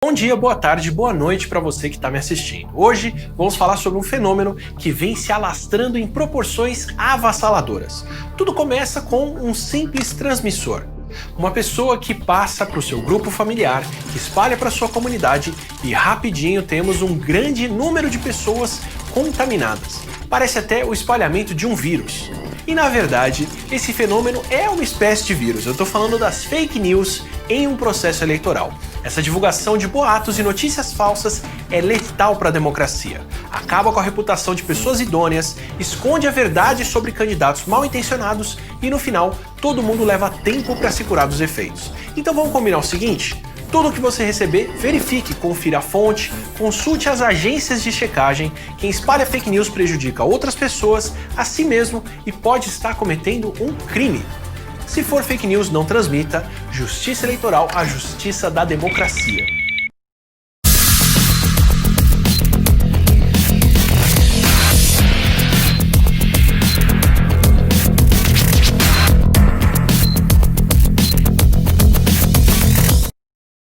Bom dia, boa tarde, boa noite para você que está me assistindo. Hoje vamos falar sobre um fenômeno que vem se alastrando em proporções avassaladoras. Tudo começa com um simples transmissor. Uma pessoa que passa para o seu grupo familiar, que espalha para sua comunidade e rapidinho temos um grande número de pessoas contaminadas. Parece até o espalhamento de um vírus. E na verdade, esse fenômeno é uma espécie de vírus. Eu estou falando das fake news em um processo eleitoral. Essa divulgação de boatos e notícias falsas é letal para a democracia. Acaba com a reputação de pessoas idôneas, esconde a verdade sobre candidatos mal intencionados e no final todo mundo leva tempo para se curar dos efeitos. Então vamos combinar o seguinte? Tudo que você receber, verifique, confira a fonte, consulte as agências de checagem. Quem espalha fake news prejudica outras pessoas, a si mesmo e pode estar cometendo um crime. Se for fake news, não transmita. Justiça eleitoral, a justiça da democracia.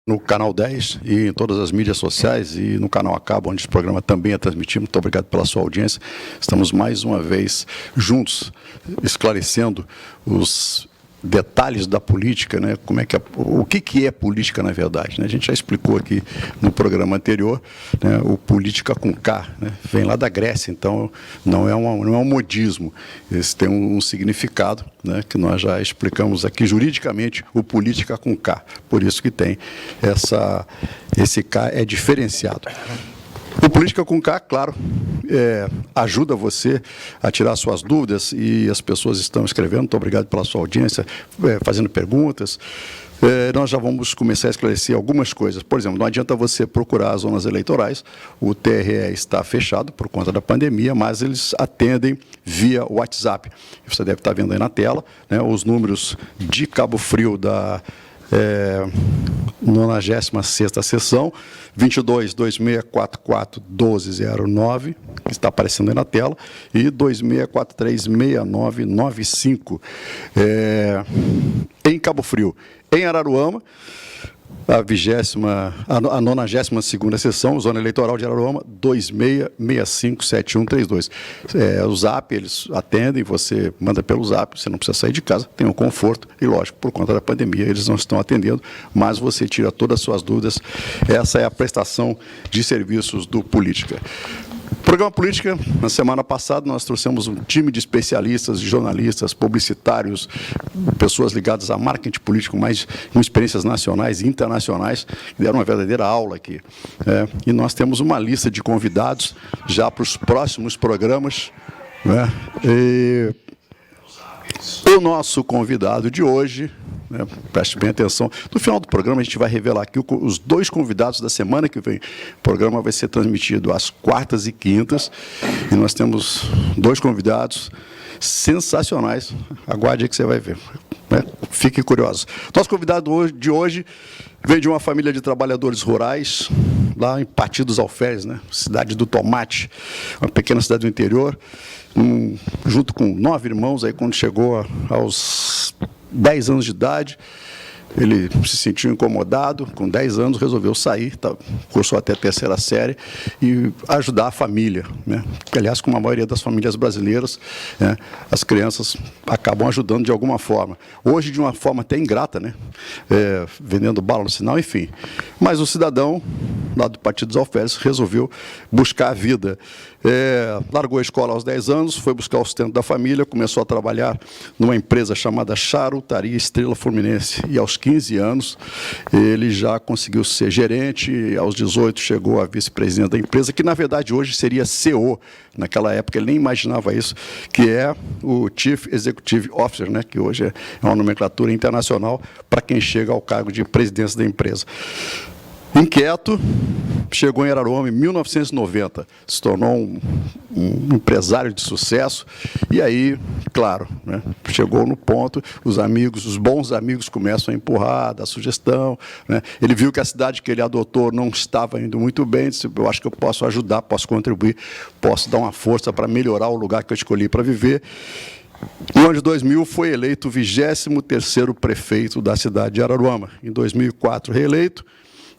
No canal 10 e em todas as mídias sociais e no canal Acaba, onde esse programa também é transmitido. Muito obrigado pela sua audiência. Estamos mais uma vez juntos, esclarecendo os detalhes da política, né? O que é política na verdade, né? A gente já explicou aqui no programa anterior, né? O política com K, né? Vem lá da Grécia, então não é um modismo, esse tem um significado, né? Que nós já explicamos aqui juridicamente, o política com K, por isso que tem esse K é diferenciado. O Política com K, claro, ajuda você a tirar suas dúvidas e as pessoas estão escrevendo. Muito obrigado pela sua audiência, fazendo perguntas. Nós já vamos começar a esclarecer algumas coisas. Por exemplo, não adianta você procurar as zonas eleitorais, o TRE está fechado por conta da pandemia, mas eles atendem via WhatsApp. Você deve estar vendo aí na tela, né, os números de Cabo Frio da 96ª sessão, 22-2644-1209, que está aparecendo aí na tela, e 2643-6995. Em Cabo Frio. Em Araruama, a 92ª sessão, zona eleitoral de Araruama, 26657132. O Zap, eles atendem, você manda pelo Zap, você não precisa sair de casa, tem um conforto, e lógico, por conta da pandemia, eles não estão atendendo, mas você tira todas as suas dúvidas. Essa é a prestação de serviços do Política. Programa Política, na semana passada, nós trouxemos um time de especialistas, de jornalistas, publicitários, pessoas ligadas a marketing político, mas com experiências nacionais e internacionais, que deram uma verdadeira aula aqui. E nós temos uma lista de convidados já para os próximos programas, né? E o nosso convidado de hoje, né, preste bem atenção, no final do programa a gente vai revelar aqui os dois convidados da semana que vem. O programa vai ser transmitido às quartas e quintas e nós temos dois convidados sensacionais. Aguarde aí que você vai ver, né? Fique curioso. Nosso convidado de hoje vem de uma família de trabalhadores rurais, lá em Partido dos Alferes, né? Cidade do Tomate, uma pequena cidade do interior, junto com 9 irmãos, aí quando chegou aos 10 anos de idade, ele se sentiu incomodado, com 10 anos resolveu sair, cursou até a 3ª série e ajudar a família, né? Aliás, como a maioria das famílias brasileiras, né, as crianças acabam ajudando de alguma forma. Hoje, de uma forma até ingrata, né? Vendendo bala no sinal, enfim. Mas o cidadão, lá do Partido dos Alferes, resolveu buscar a vida. Largou a escola aos 10 anos, foi buscar o sustento da família, começou a trabalhar numa empresa chamada Charutaria Estrela Fluminense. E aos 15 anos, ele já conseguiu ser gerente, e aos 18 chegou a vice-presidente da empresa, que na verdade hoje seria CEO. Naquela época ele nem imaginava isso, que é o Chief Executive Officer, né, que hoje é uma nomenclatura internacional para quem chega ao cargo de presidência da empresa. Inquieto, chegou em Araruama em 1990, se tornou um empresário de sucesso, e aí, claro, né, chegou no ponto, os bons amigos começam a empurrar, dar sugestão, né, ele viu que a cidade que ele adotou não estava indo muito bem, disse, eu acho que eu posso ajudar, posso contribuir, posso dar uma força para melhorar o lugar que eu escolhi para viver. No ano de 2000, foi eleito o 23º prefeito da cidade de Araruama. Em 2004, reeleito.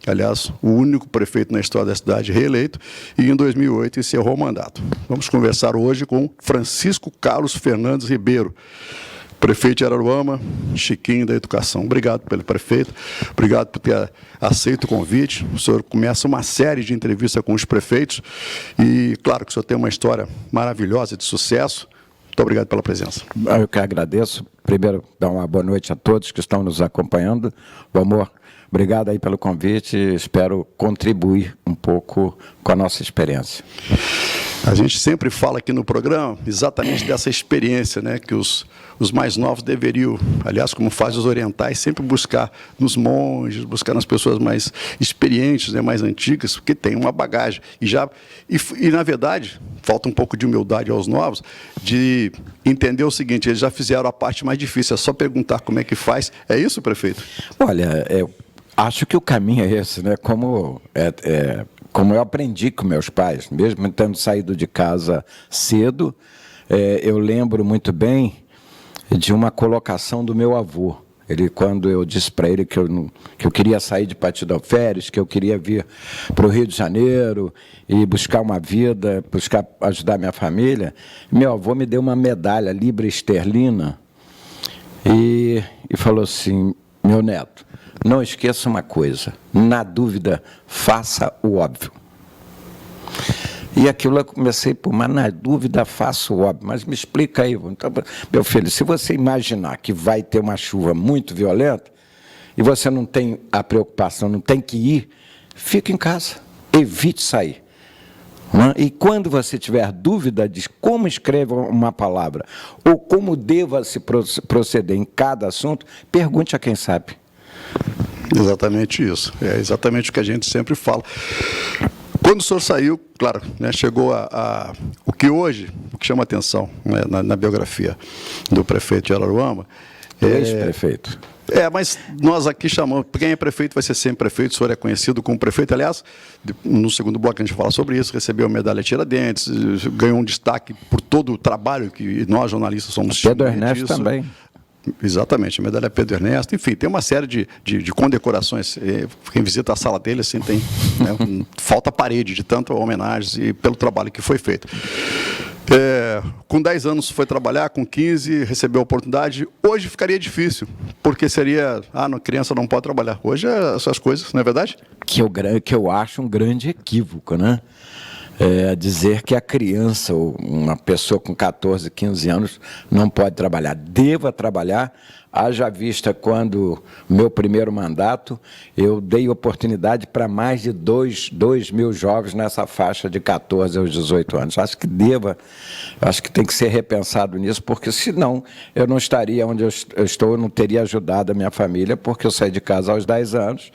aliás, o único prefeito na história da cidade reeleito, e em 2008 encerrou o mandato. Vamos conversar hoje com Francisco Carlos Fernandes Ribeiro, prefeito de Araruama, Chiquinho da Educação. Obrigado pelo prefeito, obrigado por ter aceito o convite. O senhor começa uma série de entrevistas com os prefeitos e, claro, que o senhor tem uma história maravilhosa de sucesso. Muito obrigado pela presença. Eu que agradeço. Primeiro, dar uma boa noite a todos que estão nos acompanhando. Bom, amor, obrigado aí pelo convite. Espero contribuir um pouco com a nossa experiência. A gente sempre fala aqui no programa exatamente dessa experiência, né, que os mais novos deveriam, aliás, como fazem os orientais, sempre buscar nos monges, buscar nas pessoas mais experientes, né, mais antigas, porque tem uma bagagem. E, na verdade, falta um pouco de humildade aos novos, de entender o seguinte, eles já fizeram a parte mais difícil, é só perguntar como é que faz. É isso, prefeito? Olha, eu acho que o caminho é esse, né? Como eu aprendi com meus pais, mesmo tendo saído de casa cedo, eu lembro muito bem de uma colocação do meu avô. Quando eu disse para ele que eu queria sair de Patidalferes, que eu queria vir para o Rio de Janeiro e buscar uma vida, ajudar minha família, meu avô me deu uma medalha libra esterlina e falou assim, meu neto, não esqueça uma coisa, na dúvida, faça o óbvio. E aquilo eu comecei, mas na dúvida, faça o óbvio. Mas me explica aí, então, meu filho, se você imaginar que vai ter uma chuva muito violenta e você não tem a preocupação, não tem que ir, fique em casa, evite sair. E quando você tiver dúvida de como escreve uma palavra ou como deva se proceder em cada assunto, pergunte a quem sabe. Exatamente isso. É exatamente o que a gente sempre fala. Quando o senhor saiu, claro, né, chegou o que chama atenção, né, na biografia do prefeito de Araruama. Ex-prefeito. Mas nós aqui chamamos, quem é prefeito vai ser sempre prefeito, o senhor é conhecido como prefeito. Aliás, no segundo bloco a gente fala sobre isso, recebeu a medalha Tiradentes, ganhou um destaque por todo o trabalho que nós jornalistas somos. Pedro Ernesto também. Exatamente, a medalha Pedro Ernesto, enfim, tem uma série de condecorações. Quem visita a sala dele, assim, tem, né, falta parede de tanto homenagens e pelo trabalho que foi feito. Com 10 anos foi trabalhar, com 15 recebeu a oportunidade. Hoje ficaria difícil, porque seria, criança não pode trabalhar. Hoje é essas coisas, não é verdade? Que eu acho um grande equívoco, né? Dizer que a criança, ou uma pessoa com 14, 15 anos, não pode trabalhar. Deva trabalhar, haja vista quando, meu primeiro mandato, eu dei oportunidade para mais de 2 mil jovens nessa faixa de 14 aos 18 anos. Acho que tem que ser repensado nisso, porque senão eu não estaria onde eu estou, eu não teria ajudado a minha família, porque eu saí de casa aos 10 anos,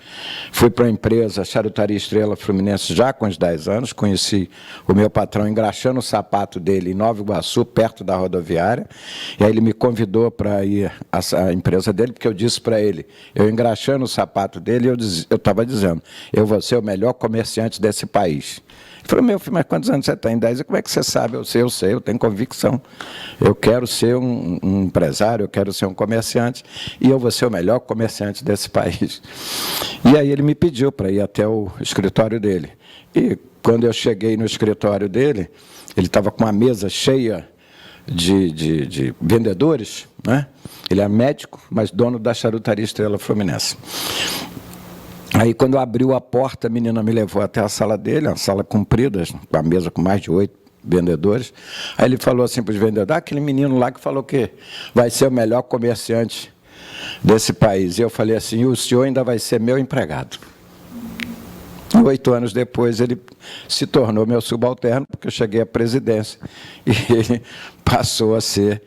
fui para a empresa Charutaria Estrela Fluminense já com os 10 anos, conheci o meu patrão engraxando o sapato dele em Nova Iguaçu, perto da rodoviária, e aí ele me convidou para ir à empresa dele, porque eu disse para ele, eu engraxando o sapato dele, eu estava dizendo, eu vou ser o melhor comerciante desse país. Ele falou, meu filho, mas quantos anos você tem? 10. Como é que você sabe? Eu sei, eu tenho convicção. Eu quero ser um empresário, eu quero ser um comerciante, e eu vou ser o melhor comerciante desse país. E aí ele me pediu para ir até o escritório dele. E quando eu cheguei no escritório dele, ele estava com uma mesa cheia de vendedores, né? Ele é médico, mas dono da Charutaria Estrela Fluminense. Aí, quando abriu a porta, a menina me levou até a sala dele, uma sala comprida, com a mesa com mais de 8 vendedores. Aí ele falou assim para os vendedores, aquele menino lá que falou que vai ser o melhor comerciante desse país. E eu falei assim, o senhor ainda vai ser meu empregado. 8 anos depois, ele se tornou meu subalterno, porque eu cheguei à presidência. E ele passou a ser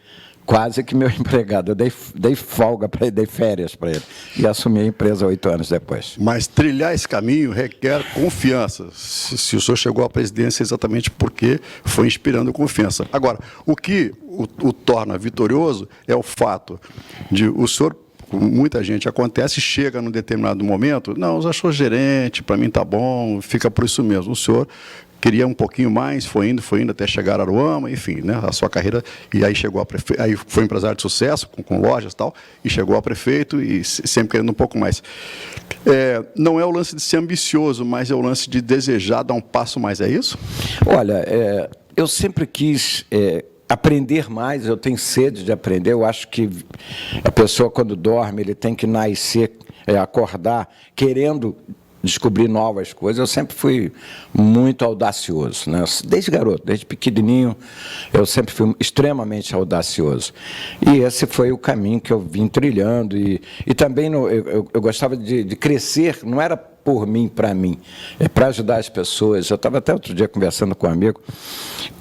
quase que meu empregado. Eu dei folga para ele, dei férias para ele. E assumi a empresa 8 anos depois. Mas trilhar esse caminho requer confiança. Se o senhor chegou à presidência é exatamente porque foi inspirando confiança. Agora, o que o torna vitorioso é o fato de o senhor, muita gente acontece, chega num determinado momento, não, eu já sou gerente, para mim tá bom, fica por isso mesmo. O senhor queria um pouquinho mais, foi indo até chegar a Aruama, enfim, né, a sua carreira, e aí chegou a prefeito, aí foi empresário de sucesso, com lojas e tal, e chegou a prefeito e sempre querendo um pouco mais. Não é o lance de ser ambicioso, mas é o lance de desejar dar um passo mais, é isso? Olha, eu sempre quis aprender mais, eu tenho sede de aprender, eu acho que a pessoa, quando dorme, ele tem que nascer, acordar, querendo descobrir novas coisas. Eu sempre fui muito audacioso, né? Desde garoto, desde pequenininho, eu sempre fui extremamente audacioso. E esse foi o caminho que eu vim trilhando. E também eu gostava de crescer, não era por mim, para mim, é para ajudar as pessoas. Eu estava até outro dia conversando com um amigo,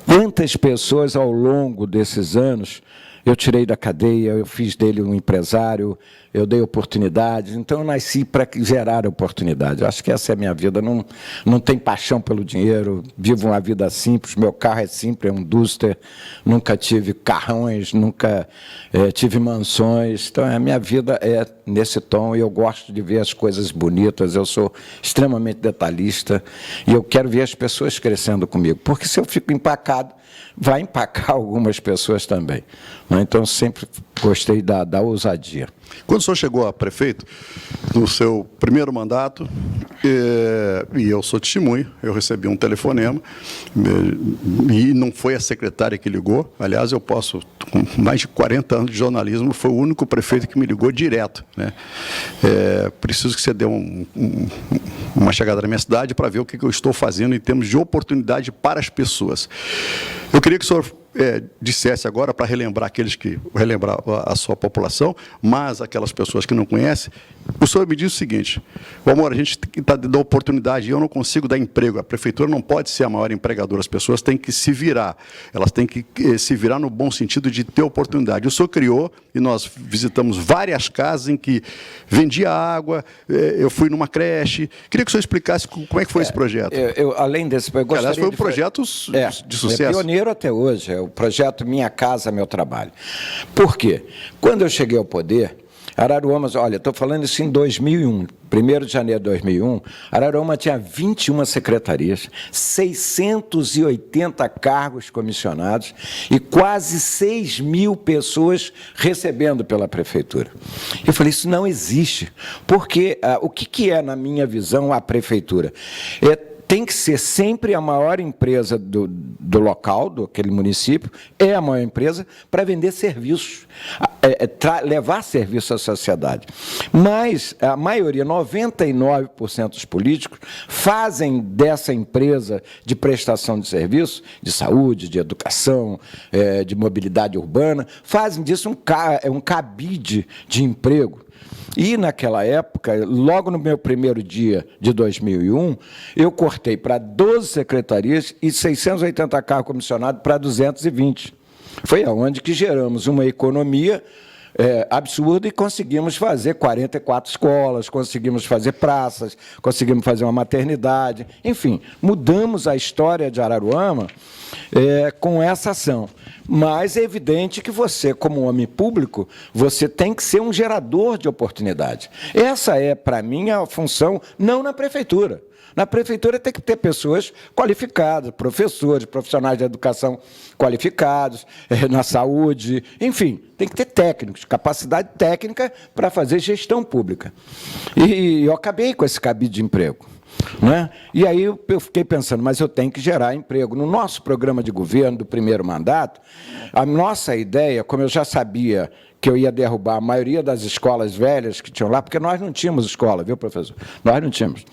quantas pessoas ao longo desses anos eu tirei da cadeia, eu fiz dele um empresário, eu dei oportunidades, então eu nasci para gerar oportunidades. Eu acho que essa é a minha vida, não tem paixão pelo dinheiro, vivo uma vida simples, meu carro é simples, é um Duster, nunca tive carrões, nunca tive mansões, então a minha vida é nesse tom e eu gosto de ver as coisas bonitas, eu sou extremamente detalhista e eu quero ver as pessoas crescendo comigo, porque se eu fico empacado, vai empacar algumas pessoas também. Então, sempre gostei da ousadia. Quando o senhor chegou a prefeito, no seu primeiro mandato, e eu sou testemunho, eu recebi um telefonema, e não foi a secretária que ligou, aliás, eu posso, com mais de 40 anos de jornalismo, foi o único prefeito que me ligou direto, né? Preciso que você dê uma chegada na minha cidade para ver o que eu estou fazendo em termos de oportunidade para as pessoas. Eu queria que o senhor dissesse agora, para relembrar a sua população, mas aquelas pessoas que não conhecem, o senhor me diz o seguinte: amor, a gente está dando oportunidade e eu não consigo dar emprego, a prefeitura não pode ser a maior empregadora, as pessoas têm que se virar, elas têm que se virar no bom sentido de ter oportunidade. O senhor criou, e nós visitamos várias casas em que vendia água, eu fui numa creche, queria que o senhor explicasse como é que foi esse projeto. Além desse, eu gostaria aliás, foi um projeto de sucesso. É pioneiro até hoje, é o projeto Minha Casa, Meu Trabalho. Por quê? Quando eu cheguei ao poder, Araruama, olha, estou falando isso em 2001, 1º de janeiro de 2001, Araruama tinha 21 secretarias, 680 cargos comissionados e quase 6 mil pessoas recebendo pela prefeitura. Eu falei, isso não existe, porque o que é, na minha visão, a prefeitura? Tem que ser sempre a maior empresa do local, daquele município, é a maior empresa para vender serviços, levar serviço à sociedade. Mas a maioria, 99% dos políticos, fazem dessa empresa de prestação de serviço, de saúde, de educação, de mobilidade urbana, fazem disso um cabide de emprego. E, naquela época, logo no meu primeiro dia de 2001, eu cortei para 12 secretarias e 680 cargos comissionados para 220. Foi aonde que geramos uma economia absurda e conseguimos fazer 44 escolas, conseguimos fazer praças, conseguimos fazer uma maternidade, enfim, mudamos a história de Araruama com essa ação. Mas é evidente que você, como homem público, você tem que ser um gerador de oportunidade. Essa é, para mim, a função, não na prefeitura. Na prefeitura tem que ter pessoas qualificadas, professores, profissionais de educação qualificados, na saúde, enfim, tem que ter técnicos, capacidade técnica para fazer gestão pública. E eu acabei com esse cabide de emprego. Né? E aí eu fiquei pensando, mas eu tenho que gerar emprego. No nosso programa de governo do primeiro mandato, a nossa ideia, como eu já sabia que eu ia derrubar a maioria das escolas velhas que tinham lá, porque nós não tínhamos escola, viu, professor? Nós não tínhamos.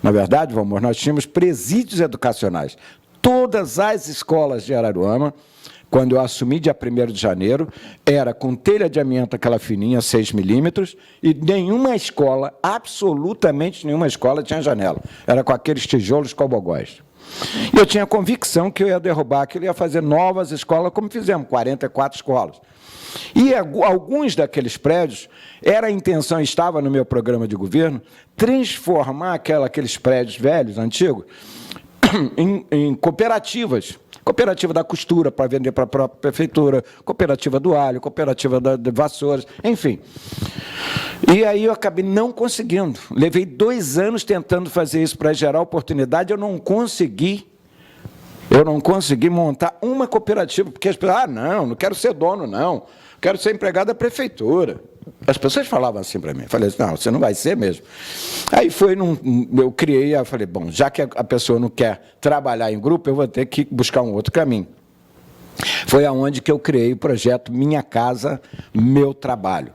Na verdade, Valmor, nós tínhamos presídios educacionais. Todas as escolas de Araruama, quando eu assumi dia 1º de janeiro, era com telha de amianto, aquela fininha, 6 milímetros, e nenhuma escola, absolutamente nenhuma escola, tinha janela. Era com aqueles tijolos cobogóis. E eu tinha convicção que eu ia derrubar aquilo, ia fazer novas escolas, como fizemos, 44 escolas. E alguns daqueles prédios, a intenção, estava no meu programa de governo, transformar aqueles prédios velhos, antigos, em cooperativas. Cooperativa da costura para vender para a própria prefeitura, cooperativa do alho, cooperativa de vassouras, enfim. E aí eu acabei não conseguindo. Levei 2 anos tentando fazer isso para gerar oportunidade, eu não consegui Eu não consegui montar uma cooperativa, porque as pessoas, não quero ser dono, não. Quero ser empregado da prefeitura. As pessoas falavam assim para mim. Falei assim, não, você não vai ser mesmo. Aí eu criei, eu falei, bom, já que a pessoa não quer trabalhar em grupo, eu vou ter que buscar um outro caminho. Foi aonde que eu criei o projeto Minha Casa, Meu Trabalho,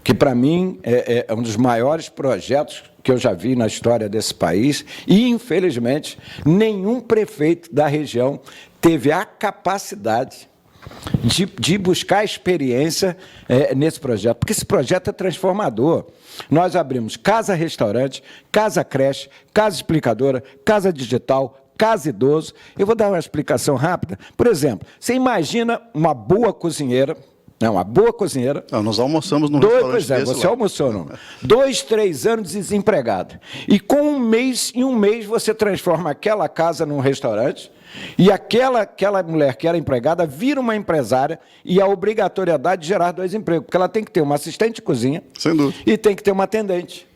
que para mim é um dos maiores projetos que eu já vi na história desse país e, infelizmente, nenhum prefeito da região teve a capacidade de buscar experiência nesse projeto, porque esse projeto é transformador. Nós abrimos casa-restaurante, casa-creche, casa-explicadora, casa digital, casa idoso. Eu vou dar uma explicação rápida. Por exemplo, você imagina uma boa cozinheira, nós almoçamos no restaurante pois é, desse você lá. almoçou não. 2, 3 anos desempregada. E com em um mês você transforma aquela casa num restaurante e aquela mulher que era empregada vira uma empresária e a obrigatoriedade de gerar 2 empregos, porque ela tem que ter uma assistente de cozinha. Sem dúvida. E tem que ter uma atendente.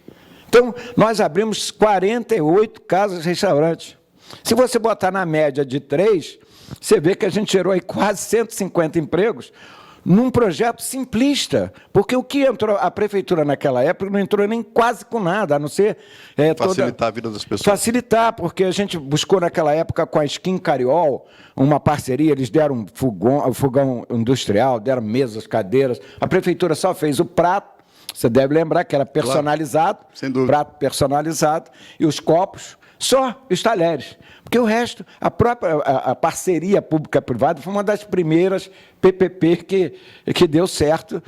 Então, nós abrimos 48 casas-restaurantes. Se você botar na média de 3, você vê que a gente gerou aí quase 150 empregos, num projeto simplista, porque o que entrou, a prefeitura naquela época não entrou nem quase com nada, a não ser... facilitar a vida das pessoas. Facilitar, porque a gente buscou naquela época com a Skin Cariol uma parceria, eles deram um fogão industrial, deram mesas, cadeiras, a prefeitura só fez o prato, você deve lembrar que era personalizado, claro, sem dúvida. Prato personalizado, e os copos, só os talheres. Porque o resto, a parceria pública-privada foi uma das primeiras PPP que deu certo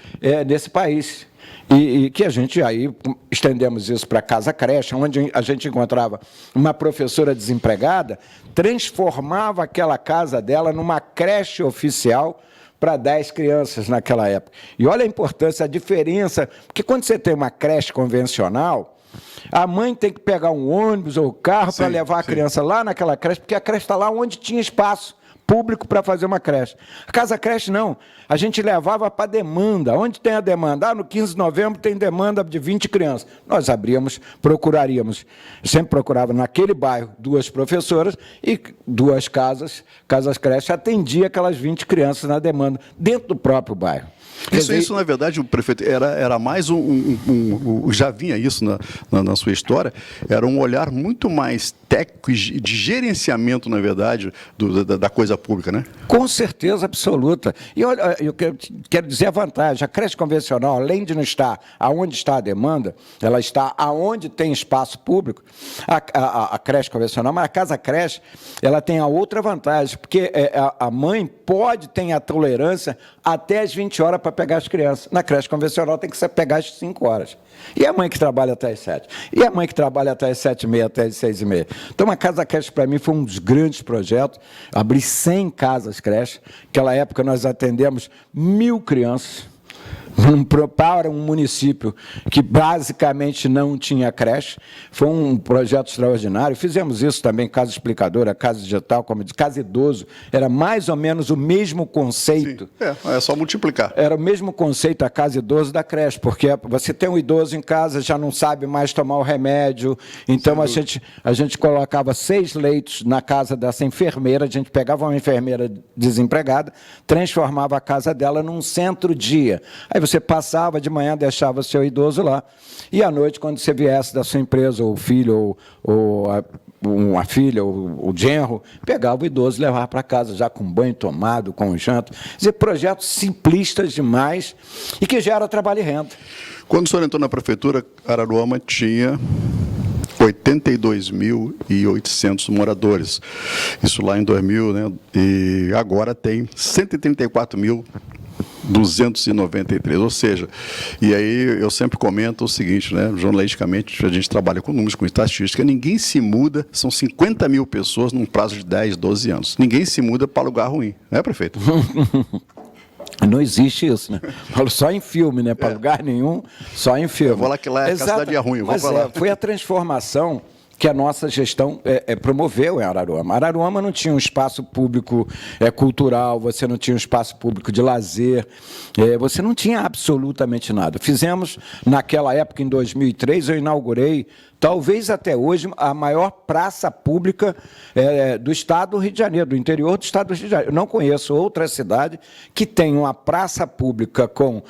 nesse país. E que a gente aí estendemos isso para a casa-creche, onde a gente encontrava uma professora desempregada, transformava aquela casa dela numa creche oficial para 10 crianças naquela época. E olha a importância, a diferença, porque quando você tem uma creche convencional, a mãe tem que pegar um ônibus ou carro para levar a criança lá naquela creche, porque a creche está lá onde tinha espaço público para fazer uma creche. A casa-creche não, a gente levava para demanda. Onde tem a demanda? No 15 de novembro tem demanda de 20 crianças. Nós procuraríamos, sempre procurava naquele bairro 2 professoras e 2 casas-creche atendia aquelas 20 crianças na demanda, dentro do próprio bairro. Isso, na verdade, o prefeito, era mais já vinha isso na sua história, era um olhar muito mais técnico de gerenciamento, na verdade, da coisa pública, né? Com certeza absoluta. E olha, eu quero dizer a vantagem, a creche convencional, além de não estar aonde está a demanda, ela está aonde tem espaço público, a creche convencional, mas a casa-creche, ela tem a outra vantagem, porque a mãe ter a tolerância até as 20 horas para pegar as crianças. Na creche convencional tem que pegar às 5 horas. E a mãe que trabalha até às 7? E a mãe que trabalha até às 7h30, até às 6h30? Então, a casa-creche, para mim, foi um dos grandes projetos. Abri 100 casas-creche. Naquela época, nós atendemos 1.000 crianças. Para um município que basicamente não tinha creche. Foi um projeto extraordinário. Fizemos isso também, casa explicadora, casa digital, como diz, casa idoso. Era mais ou menos o mesmo conceito. Sim, é só multiplicar. Era o mesmo conceito a casa idoso da creche, porque você tem um idoso em casa, já não sabe mais tomar o remédio. Então, a gente colocava 6 leitos na casa dessa enfermeira, a gente pegava uma enfermeira desempregada, transformava a casa dela num centro-dia. Aí você passava de manhã, deixava o seu idoso lá, e à noite, quando você viesse da sua empresa, ou o filho, ou uma filha, ou o genro, pegava o idoso e levava para casa, já com banho tomado, com janta. Quer dizer, projetos simplistas demais e que gera trabalho e renda. Quando o senhor entrou na prefeitura, Araruama tinha 82.800 moradores. Isso lá em 2000, né? E agora tem 134.293, ou seja, e aí eu sempre comento o seguinte, né, jornalisticamente, a gente trabalha com números, com estatística, ninguém se muda, são 50 mil pessoas num prazo de 10, 12 anos, ninguém se muda para lugar ruim, né, prefeito? Não existe isso, né? Falo só em filme, né? Para lugar nenhum, só em filme. Eu vou lá que lá a cidade é ruim, eu vou para lá. Foi a transformação que a nossa gestão promoveu em Araruama. Araruama não tinha um espaço público cultural, você não tinha um espaço público de lazer, você não tinha absolutamente nada. Fizemos, naquela época, em 2003, eu inaugurei talvez até hoje, a maior praça pública do estado do Rio de Janeiro, do interior do estado do Rio de Janeiro. Eu não conheço outra cidade que tenha uma praça pública com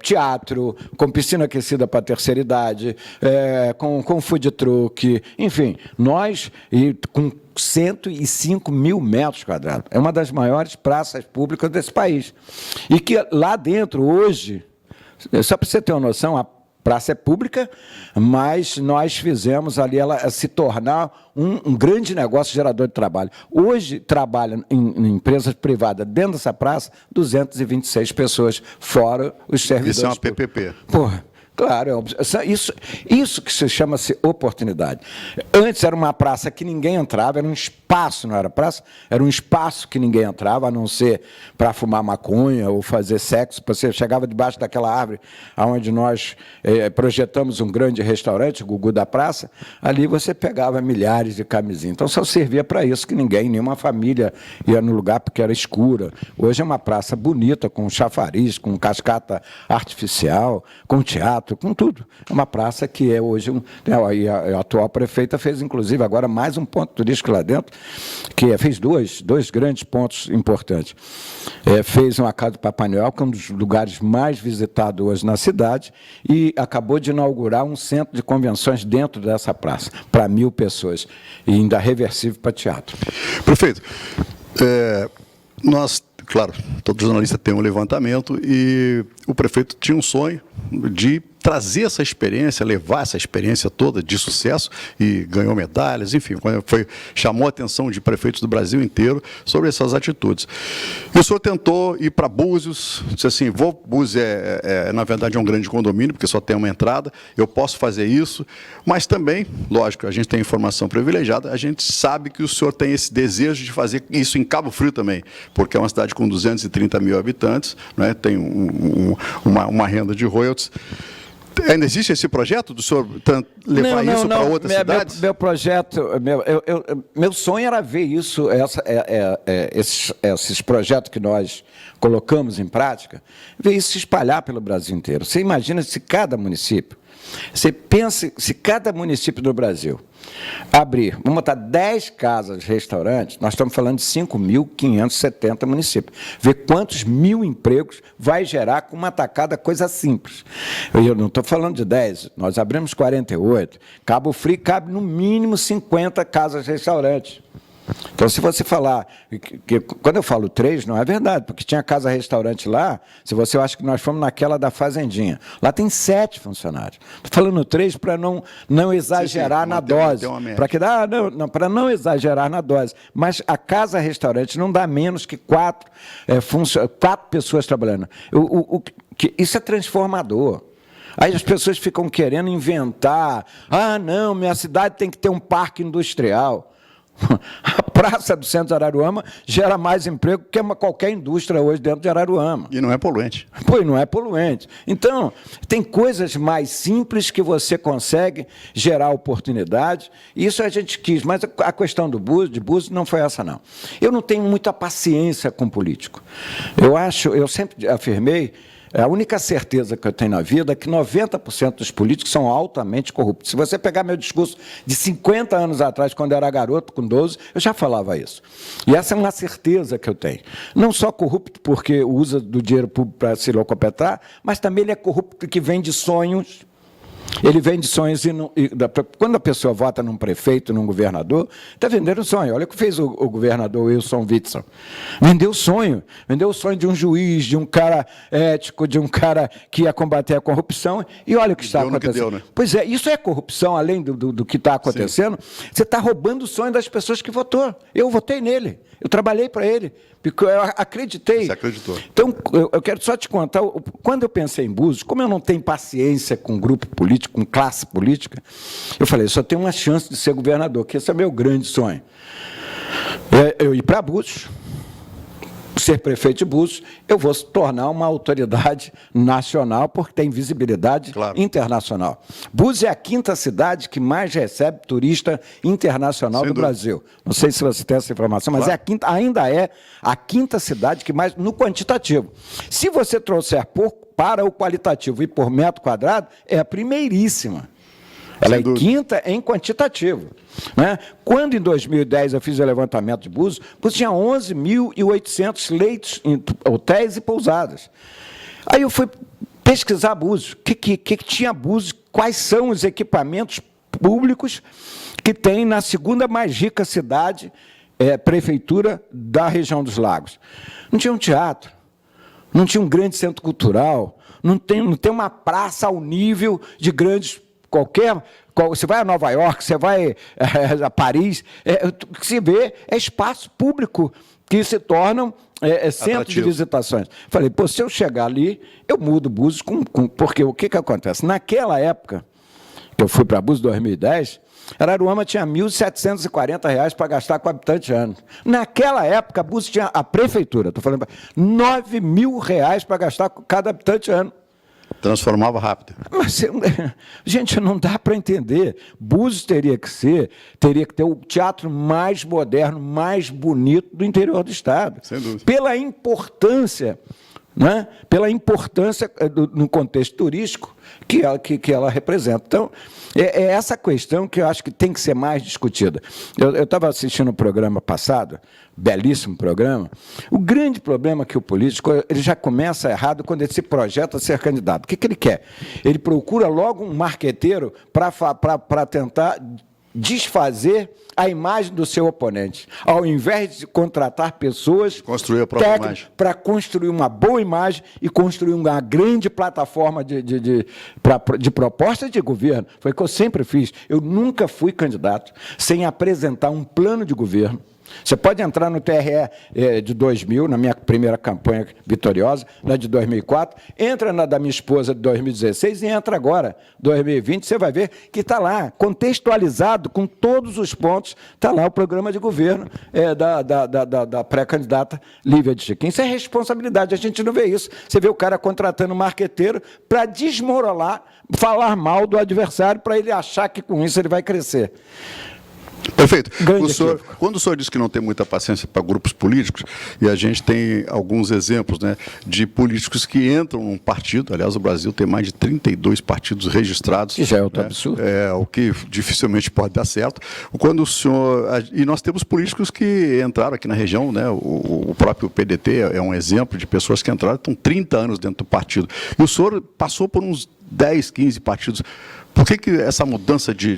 teatro, com piscina aquecida para a terceira idade, com food truck, enfim, com 105 mil metros quadrados. É uma das maiores praças públicas desse país. E que lá dentro, hoje, só para você ter uma noção, a praça é pública, mas nós fizemos ali ela se tornar um grande negócio gerador de trabalho. Hoje trabalham em empresas privadas dentro dessa praça 226 pessoas, fora os servidores. Isso é uma PPP. Porra. Claro, isso que se chama-se oportunidade. Antes era uma praça que ninguém entrava, era um espaço, não era praça, era um espaço que ninguém entrava, a não ser para fumar maconha ou fazer sexo. Você chegava debaixo daquela árvore onde nós projetamos um grande restaurante, o Gugu da Praça, ali você pegava milhares de camisinhas. Então só servia para isso, que nenhuma família ia no lugar porque era escura. Hoje é uma praça bonita, com chafariz, com cascata artificial, com teatro, com tudo. É uma praça que é hoje... a atual prefeita fez, inclusive, agora mais um ponto turístico lá dentro, que fez dois grandes pontos importantes. Fez uma casa do Papai Noel, que é um dos lugares mais visitados hoje na cidade, e acabou de inaugurar um centro de convenções dentro dessa praça, para 1.000 pessoas, e ainda reversível para teatro. Prefeito, nós... Claro, todo jornalista tem um levantamento e o prefeito tinha um sonho de trazer essa experiência, levar essa experiência toda de sucesso e ganhou medalhas, enfim, chamou a atenção de prefeitos do Brasil inteiro sobre essas atitudes. E o senhor tentou ir para Búzios, disse assim, Búzios na verdade é um grande condomínio, porque só tem uma entrada, eu posso fazer isso, mas também, lógico, a gente tem informação privilegiada, a gente sabe que o senhor tem esse desejo de fazer isso em Cabo Frio também, porque é uma cidade com 230 mil habitantes, né, tem uma renda de royalties. Ainda existe esse projeto do senhor levar isso para outras cidades? Meu projeto, meu sonho era ver isso, esses projetos que nós colocamos em prática, ver isso se espalhar pelo Brasil inteiro. Você imagina se cada município, você pensa se cada município do Brasil abrir, vamos botar 10 casas, restaurantes, nós estamos falando de 5.570 municípios. Ver quantos 1.000 empregos vai gerar com uma tacada, coisa simples. Eu não estou falando de 10, nós abrimos 48. Cabo Frio cabe no mínimo 50 casas, restaurantes. Então, se você falar, quando eu falo 3, não é verdade, porque tinha casa-restaurante lá, se você acha que nós fomos naquela da Fazendinha, lá tem 7 funcionários. Estou falando 3 para não exagerar na dose, para não exagerar na dose, mas a casa-restaurante não dá menos que 4 pessoas trabalhando. Isso é transformador. Aí as pessoas ficam querendo inventar, não, minha cidade tem que ter um parque industrial. A praça do centro de Araruama gera mais emprego que qualquer indústria hoje dentro de Araruama. E não é poluente. Pois não é poluente. Então, tem coisas mais simples que você consegue gerar oportunidade. Isso a gente quis, mas a questão de Búzios não foi essa, não. Eu não tenho muita paciência com político. Eu sempre afirmei, a única certeza que eu tenho na vida é que 90% dos políticos são altamente corruptos. Se você pegar meu discurso de 50 anos atrás, quando eu era garoto, com 12, eu já falava isso. E essa é uma certeza que eu tenho. Não só corrupto porque usa do dinheiro público para se locupetrar, mas também ele é corrupto porque vende sonhos. Ele vende sonhos quando a pessoa vota num prefeito, num governador, está vendendo sonho. Olha o que fez o governador Wilson Witzel. Vendeu o sonho de um juiz, de um cara ético, de um cara que ia combater a corrupção, e olha o que está acontecendo. Né? Pois é, isso é corrupção, além do que está acontecendo. Sim. Você está roubando o sonho das pessoas que votou. Eu votei nele, eu trabalhei para ele, porque eu acreditei. Você acreditou. Então, eu quero só te contar, quando eu pensei em Búzios, como eu não tenho paciência com grupo político, com classe política, eu falei, só tenho uma chance de ser governador, que esse é meu grande sonho. Eu ir para Búzios, ser prefeito de Búzios, eu vou se tornar uma autoridade nacional, porque tem visibilidade internacional. Búzios é a 5ª cidade que mais recebe turista internacional do Brasil. Não sei se você tem essa informação, mas ainda é a 5ª cidade que mais, no quantitativo. Se você trouxer para o qualitativo e por metro quadrado, é a primeiríssima. Ela é quinta em quantitativo. Né? Quando em 2010 eu fiz o levantamento de Búzios, Búzios tinha 11.800 leitos em hotéis e pousadas. Aí eu fui pesquisar Búzios, o que tinha Búzios, quais são os equipamentos públicos que tem na segunda mais rica cidade, prefeitura da região dos Lagos. Não tinha um teatro, não tinha um grande centro cultural, não tem uma praça ao nível de grandes você vai a Nova York, você vai a Paris, o que se vê é espaço público que se tornam centro de visitações. Falei, pô, se eu chegar ali, eu mudo Búzios, porque o que acontece? Naquela época, que eu fui para Búzios em 2010, Araruama tinha R$ 1.740 para gastar com habitante ano. Naquela época, Búzios tinha a prefeitura, estou falando, R$ 9.000 para gastar com cada habitante ano. Transformava rápido. Mas, gente, não dá para entender. Búzios teria que ter o teatro mais moderno, mais bonito do interior do estado. Sem dúvida. Pela importância, né? Pela importância no contexto turístico que ela representa. Então, é essa questão que eu acho que tem que ser mais discutida. Eu estava assistindo um programa passado, belíssimo programa. O grande problema é que o político ele já começa errado quando ele se projeta a ser candidato. O que ele quer? Ele procura logo um marqueteiro para tentar desfazer a imagem do seu oponente, ao invés de contratar pessoas técnicas para construir uma boa imagem e construir uma grande plataforma de proposta de governo. Foi o que eu sempre fiz. Eu nunca fui candidato sem apresentar um plano de governo. Você pode entrar no TRE de 2000, na minha primeira campanha vitoriosa, na de 2004, entra na da minha esposa de 2016 e entra agora, 2020, você vai ver que está lá, contextualizado com todos os pontos, está lá o programa de governo da pré-candidata Lívia de Chiquim. Isso é responsabilidade, a gente não vê isso. Você vê o cara contratando um marqueteiro para desmoronar, falar mal do adversário, para ele achar que com isso ele vai crescer. Perfeito. Quando o senhor diz que não tem muita paciência para grupos políticos, e a gente tem alguns exemplos, né, de políticos que entram num partido, aliás, o Brasil tem mais de 32 partidos registrados. Que já é outro absurdo. O que dificilmente pode dar certo. Quando o senhor... E nós temos políticos que entraram aqui na região, né, o próprio PDT é um exemplo de pessoas que entraram, estão 30 anos dentro do partido. E o senhor passou por uns 10, 15 partidos. Por que essa mudança de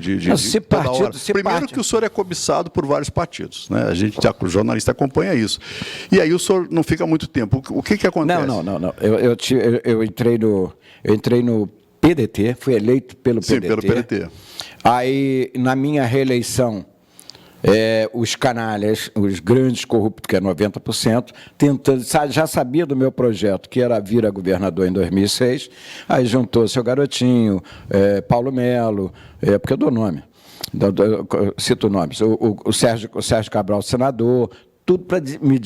toda hora? Primeiro que o senhor é cobiçado por vários partidos, né? A gente, o jornalista acompanha isso. E aí o senhor não fica muito tempo. O que acontece? Não. Eu entrei no PDT, fui eleito pelo PDT. Sim, pelo PDT. Aí, na minha reeleição, os canalhas, os grandes corruptos, que é 90%, já sabia do meu projeto, que era vir a governador em 2006, aí juntou seu Garotinho, Paulo Melo, porque eu dou nome, eu cito nomes, o Sérgio Cabral, senador, tudo para me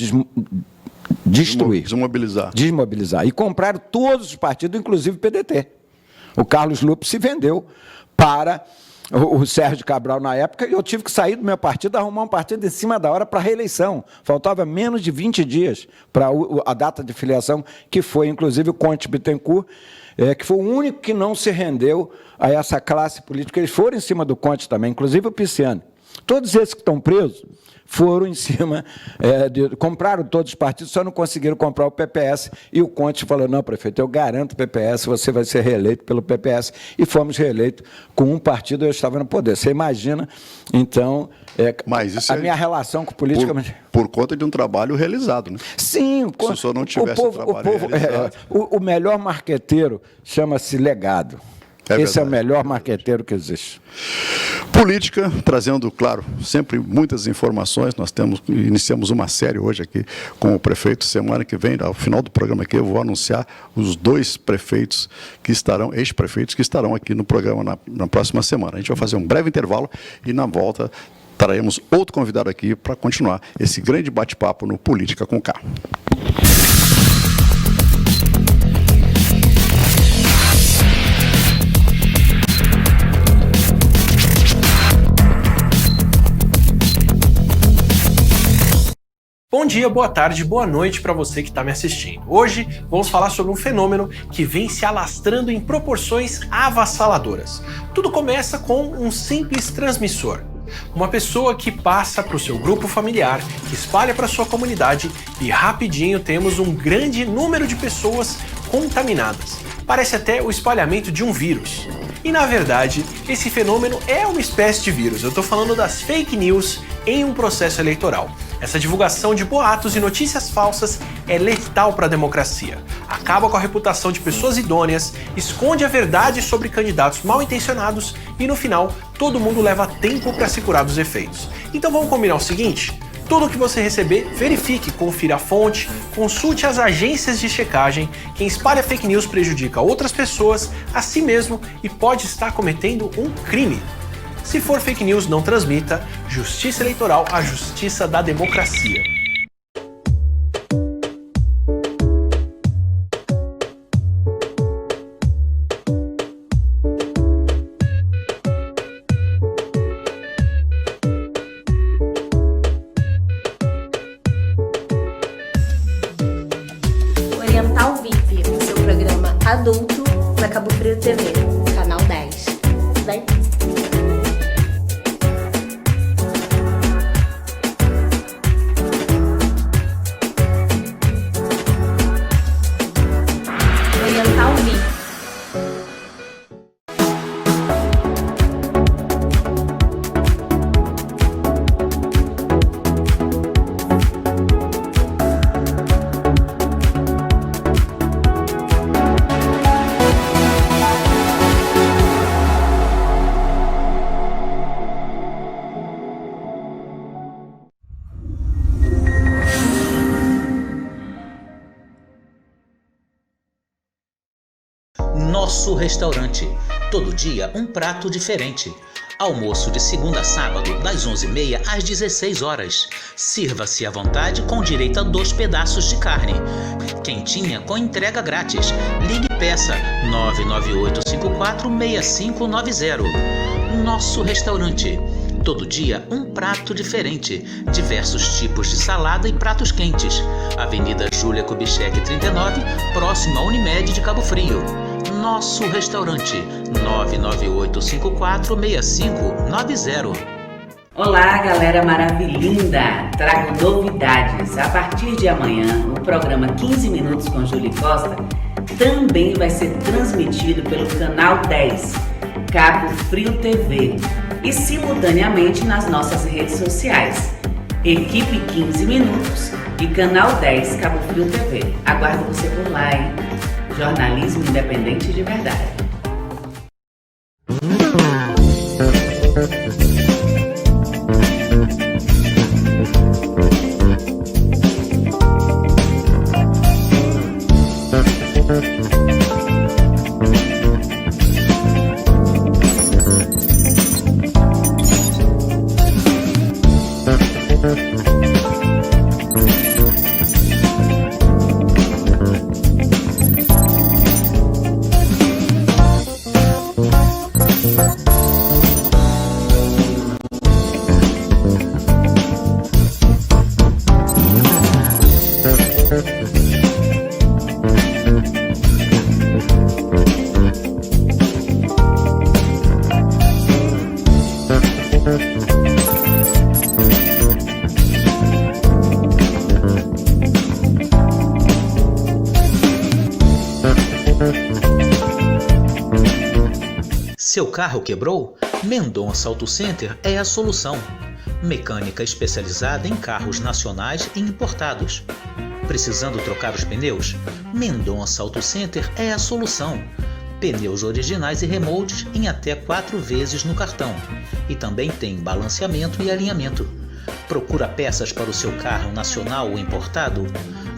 destruir. Desmobilizar. E compraram todos os partidos, inclusive o PDT. O Carlos Lupe se vendeu para o Sérgio Cabral na época, e eu tive que sair do meu partido, arrumar um partido em cima da hora para a reeleição. Faltava menos de 20 dias para a data de filiação, que foi, inclusive, o Conte Bittencourt, que foi o único que não se rendeu a essa classe política. Eles foram em cima do Conte também, inclusive o Pisciani. Todos esses que estão presos foram em cima, compraram todos os partidos, só não conseguiram comprar o PPS, e o Conte falou, não, prefeito, eu garanto o PPS, você vai ser reeleito pelo PPS, e fomos reeleitos com um partido, eu estava no poder. Você imagina, então, minha relação com política... Por conta de um trabalho realizado, né? Sim. Se o senhor não tivesse o trabalho realizado... O melhor marqueteiro chama-se legado. Esse é o melhor marqueteiro que existe. Política, trazendo, claro, sempre muitas informações. Nós iniciamos uma série hoje aqui com o prefeito. Semana que vem, ao final do programa aqui, eu vou anunciar os 2 prefeitos que estarão, ex-prefeitos, que estarão aqui no programa na próxima semana. A gente vai fazer um breve intervalo e, na volta, traremos outro convidado aqui para continuar esse grande bate-papo no Política com K. Bom dia, boa tarde, boa noite para você que está me assistindo. Hoje vamos falar sobre um fenômeno que vem se alastrando em proporções avassaladoras. Tudo começa com um simples transmissor. Uma pessoa que passa para o seu grupo familiar, que espalha para sua comunidade e rapidinho temos um grande número de pessoas contaminadas. Parece até o espalhamento de um vírus. E na verdade, esse fenômeno é uma espécie de vírus. Eu estou falando das fake news em um processo eleitoral. Essa divulgação de boatos e notícias falsas é letal para a democracia. Acaba com a reputação de pessoas idôneas, esconde a verdade sobre candidatos mal intencionados e no final todo mundo leva tempo para se curar dos efeitos. Então vamos combinar o seguinte? Tudo que você receber, verifique, confira a fonte, consulte as agências de checagem. Quem espalha fake news prejudica outras pessoas, a si mesmo e pode estar cometendo um crime. Se for fake news, não transmita. Justiça eleitoral, a justiça da democracia. Oriental VIP, seu programa adulto na Cabo Frio TV, canal 10. Vem? Oriental VIP. Nosso Restaurante. Todo dia um prato diferente. Almoço de segunda a sábado, das 11h30 às 16 horas. Sirva-se à vontade com direito a 2 pedaços de carne. Quentinha com entrega grátis. Ligue e peça 998546590. Nosso Restaurante. Todo dia um prato diferente. Diversos tipos de salada e pratos quentes. Avenida Júlia Kubitschek 39, próximo à Unimed de Cabo Frio. Nosso Restaurante, 998546590. Olá, galera maravilhinda! Trago novidades. A partir de amanhã, o programa 15 Minutos com Júlia Costa também vai ser transmitido pelo canal 10, Cabo Frio TV, e simultaneamente nas nossas redes sociais, Equipe 15 Minutos e Canal 10 Cabo Frio TV. Aguardo você por lá, hein? Jornalismo independente de verdade. Seu carro quebrou? Mendonça Auto Center é a solução. Mecânica especializada em carros nacionais e importados. Precisando trocar os pneus? Mendonça Auto Center é a solução. Pneus originais e remoldes em até 4 vezes no cartão. E também tem balanceamento e alinhamento. Procura peças para o seu carro nacional ou importado?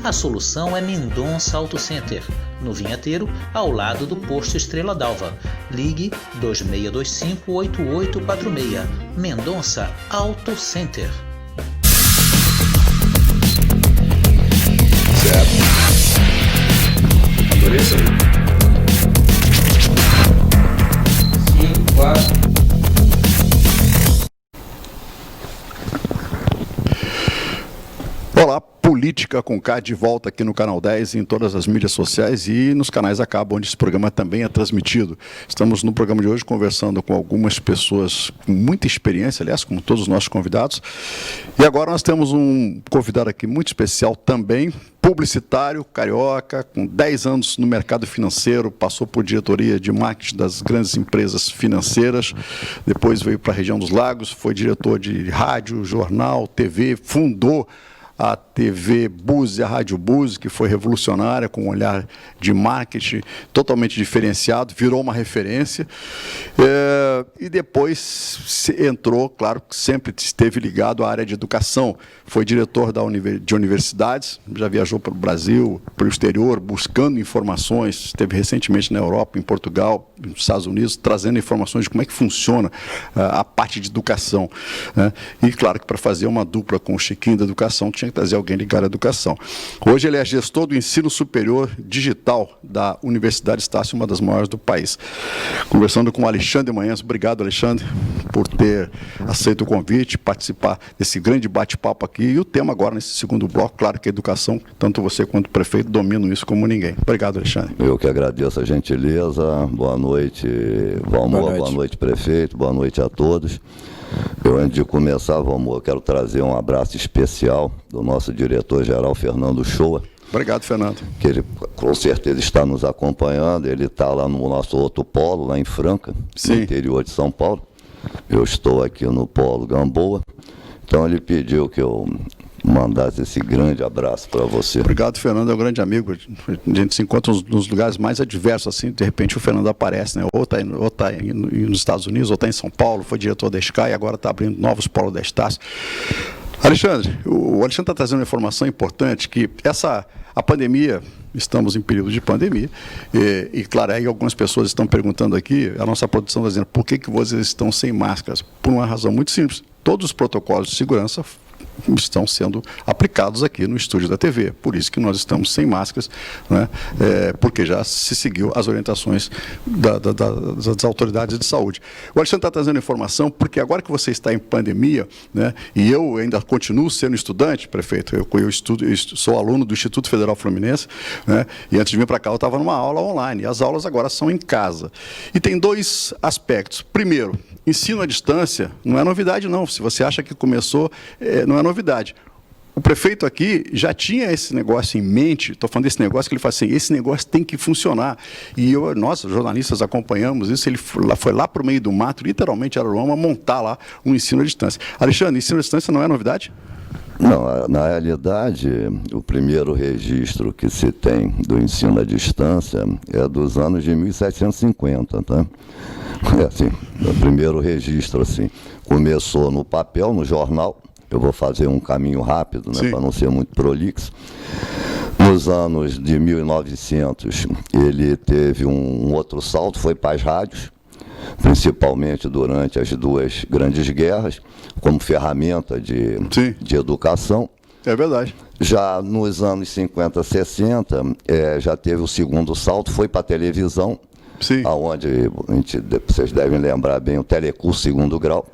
A solução é Mendonça Auto Center, no Vinheteiro, ao lado do Posto Estrela d'Alva. Ligue 2625-8846. Mendonça Auto Center. Certo. Adorei isso aí. 5, 4. Olá, Política com K de volta aqui no Canal 10, em todas as mídias sociais e nos canais Acaba, onde esse programa também é transmitido. Estamos no programa de hoje conversando com algumas pessoas com muita experiência, aliás, como todos os nossos convidados. E agora nós temos um convidado aqui muito especial também, publicitário, carioca, com 10 anos no mercado financeiro, passou por diretoria de marketing das grandes empresas financeiras, depois veio para a região dos Lagos, foi diretor de rádio, jornal, TV, fundou a TV Búzios, a Rádio Búzios, que foi revolucionária, com um olhar de marketing totalmente diferenciado, virou uma referência. E depois entrou, claro, que sempre esteve ligado à área de educação. Foi diretor de universidades, já viajou para o Brasil, para o exterior, buscando informações. Esteve recentemente na Europa, em Portugal, nos Estados Unidos, trazendo informações de como é que funciona a parte de educação, né? E, claro, que para fazer uma dupla com o Chiquinho da educação, tinha que trazer alguém ligado à educação. Hoje ele é gestor do ensino superior digital da Universidade Estácio, uma das maiores do país. Conversando com o Alexandre Manhãs. Obrigado, Alexandre, por ter aceito o convite, participar desse grande bate-papo aqui. E o tema agora, nesse segundo bloco, claro que a educação, tanto você quanto o prefeito dominam isso como ninguém. Obrigado, Alexandre. Eu que agradeço a gentileza. Boa noite, Valmor. Boa noite, prefeito. Boa noite a todos. Eu, antes de começar, Valmor, quero trazer um abraço especial do nosso diretor-geral, Fernando Shoa. Obrigado, Fernando. Que ele, com certeza, está nos acompanhando. Ele está lá no nosso outro polo, lá em Franca, Sim. no interior de São Paulo. Eu estou aqui no polo Gamboa. Então, ele pediu que eu mandasse esse grande abraço para você. Obrigado, Fernando, é um grande amigo. A gente se encontra nos lugares mais adversos, assim, de repente o Fernando aparece, né? Ou está nos Estados Unidos, ou está em São Paulo, foi diretor da Sky e agora está abrindo novos polos da Estácio. Alexandre, o Alexandre está trazendo uma informação importante, que a pandemia, estamos em período de pandemia, e claro, aí algumas pessoas estão perguntando aqui, a nossa produção está dizendo, por que vocês estão sem máscaras? Por uma razão muito simples, todos os protocolos de segurança estão sendo aplicados aqui no estúdio da TV, por isso que nós estamos sem máscaras, né? Porque já se seguiu as orientações das autoridades de saúde. O Alexandre está trazendo informação, porque agora que você está em pandemia, né, e eu ainda continuo sendo estudante, prefeito, eu sou aluno do Instituto Federal Fluminense, né, e antes de vir para cá eu estava numa aula online, e as aulas agora são em casa. E tem dois aspectos. Primeiro, ensino à distância não é novidade não, se você acha que começou, não é novidade. O prefeito aqui já tinha esse negócio em mente, estou falando desse negócio que ele fala assim, esse negócio tem que funcionar. E nós, jornalistas, acompanhamos isso, ele foi lá para o meio do mato, literalmente Araruama, montar lá um ensino à distância. Alexandre, ensino à distância não é novidade? Não, na realidade, o primeiro registro que se tem do ensino à distância é dos anos de 1750, tá? Assim, o primeiro registro, assim, começou no papel, no jornal. Eu vou fazer um caminho rápido, né, para não ser muito prolixo. Nos anos de 1900, ele teve um outro salto, foi para as rádios, principalmente durante as duas grandes guerras, como ferramenta de educação. É verdade. Já nos anos 50, 60, já teve o segundo salto, foi para a televisão, onde vocês devem lembrar bem o Telecurso Segundo Grau,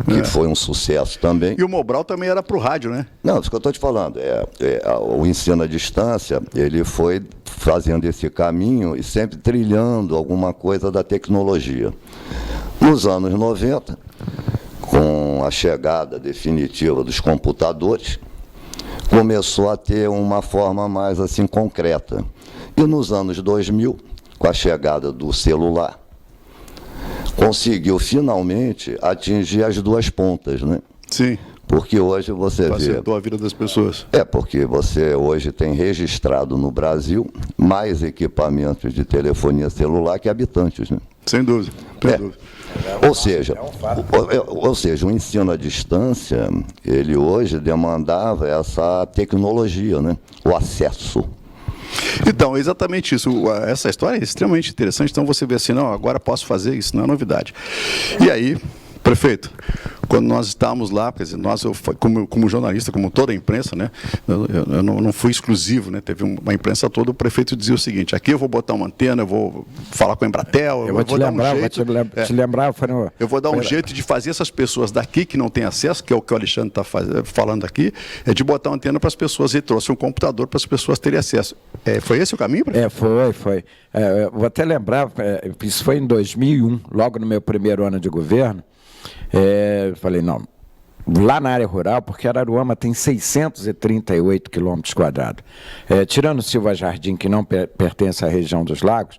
que foi um sucesso também. E o Mobral também era para o rádio, né? Não, isso que eu estou te falando. O ensino à distância, ele foi fazendo esse caminho e sempre trilhando alguma coisa da tecnologia. Nos anos 90, com a chegada definitiva dos computadores, começou a ter uma forma mais assim concreta. E nos anos 2000, com a chegada do celular, conseguiu finalmente atingir as duas pontas, né? Sim. Porque hoje você facilitou a vida das pessoas. Porque você hoje tem registrado no Brasil mais equipamentos de telefonia celular que habitantes, né? Sem dúvida, sem dúvida. Ou seja, o ensino à distância, ele hoje demandava essa tecnologia, né? O acesso. Então, exatamente isso. Essa história é extremamente interessante. Então você vê assim, não, agora posso fazer isso, não é novidade. E aí, prefeito, quando nós estávamos lá, quer dizer, como jornalista, como toda a imprensa, né, eu não fui exclusivo, né, teve uma imprensa toda, o prefeito dizia o seguinte: aqui eu vou botar uma antena, eu vou falar com a Embratel, eu vou dar um jeito, eu vou dar um jeito de fazer essas pessoas daqui que não têm acesso, que é o que o Alexandre está falando aqui, é de botar uma antena para as pessoas, e trouxe um computador para as pessoas terem acesso. Foi esse o caminho, prefeito? Foi. Vou até lembrar, isso foi em 2001, logo no meu primeiro ano de governo. Falei, não, lá na área rural, porque Araruama tem 638 quilômetros quadrados. Tirando Silva Jardim, que não pertence à região dos lagos,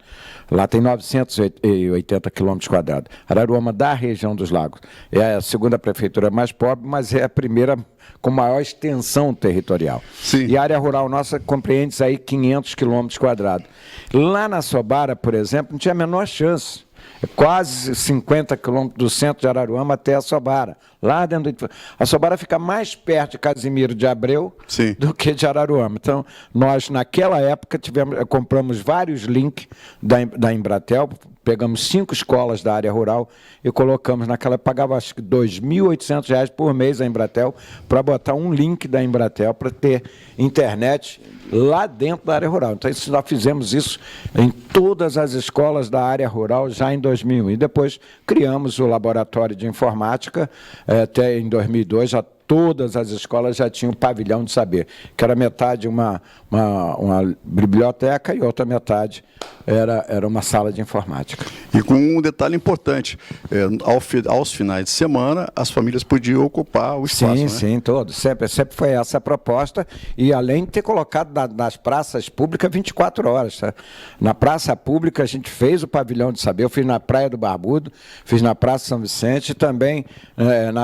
lá tem 980 quilômetros quadrados. Araruama, da região dos lagos, é a segunda prefeitura mais pobre, mas é a primeira com maior extensão territorial. Sim. E a área rural nossa compreende aí 500 quilômetros quadrados. Lá na Sobara, por exemplo, não tinha a menor chance. Quase 50 quilômetros do centro de Araruama até a Sobara. Lá dentro a Sobara fica mais perto de Casimiro de Abreu Sim. do que de Araruama. Então, nós, naquela época, compramos vários links da Embratel, pegamos 5 escolas da área rural e colocamos naquela, pagava acho que R$ 2.800 por mês a Embratel para botar um link da Embratel para ter internet lá dentro da área rural. Então, nós fizemos isso em todas as escolas da área rural já em 2001. E depois criamos o laboratório de informática, até em 2002, já todas as escolas já tinham um pavilhão de saber, que era metade uma biblioteca e outra metade era uma sala de informática. E com um detalhe importante, aos finais de semana, as famílias podiam ocupar o espaço, sim, né? Sim, todos. Sempre foi essa a proposta, e além de ter colocado nas praças públicas 24 horas. Tá? Na praça pública a gente fez o pavilhão de saber, eu fiz na Praia do Barbudo, fiz na Praça São Vicente e também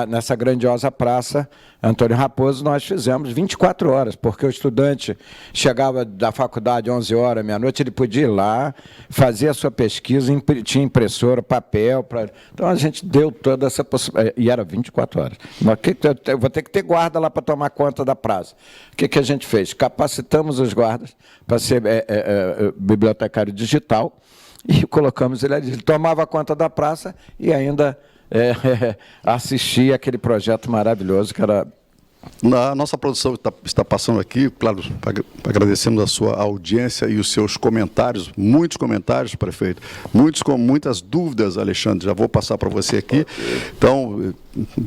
nessa grandiosa praça Antônio Raposo, nós fizemos 24 horas, porque o estudante chegava da faculdade 11 horas, meia-noite, ele podia ir lá, fazer a sua pesquisa, tinha impressora, papel. Então, a gente deu toda essa possibilidade, e era 24 horas. Eu vou ter que ter guarda lá para tomar conta da praça. O que a gente fez? Capacitamos os guardas para ser bibliotecário digital e colocamos ele tomava conta da praça e ainda assistir aquele projeto maravilhoso que era... A nossa produção está passando aqui, claro, agradecemos a sua audiência e os seus comentários, muitos comentários, prefeito, com muitas dúvidas, Alexandre, já vou passar para você aqui. Então,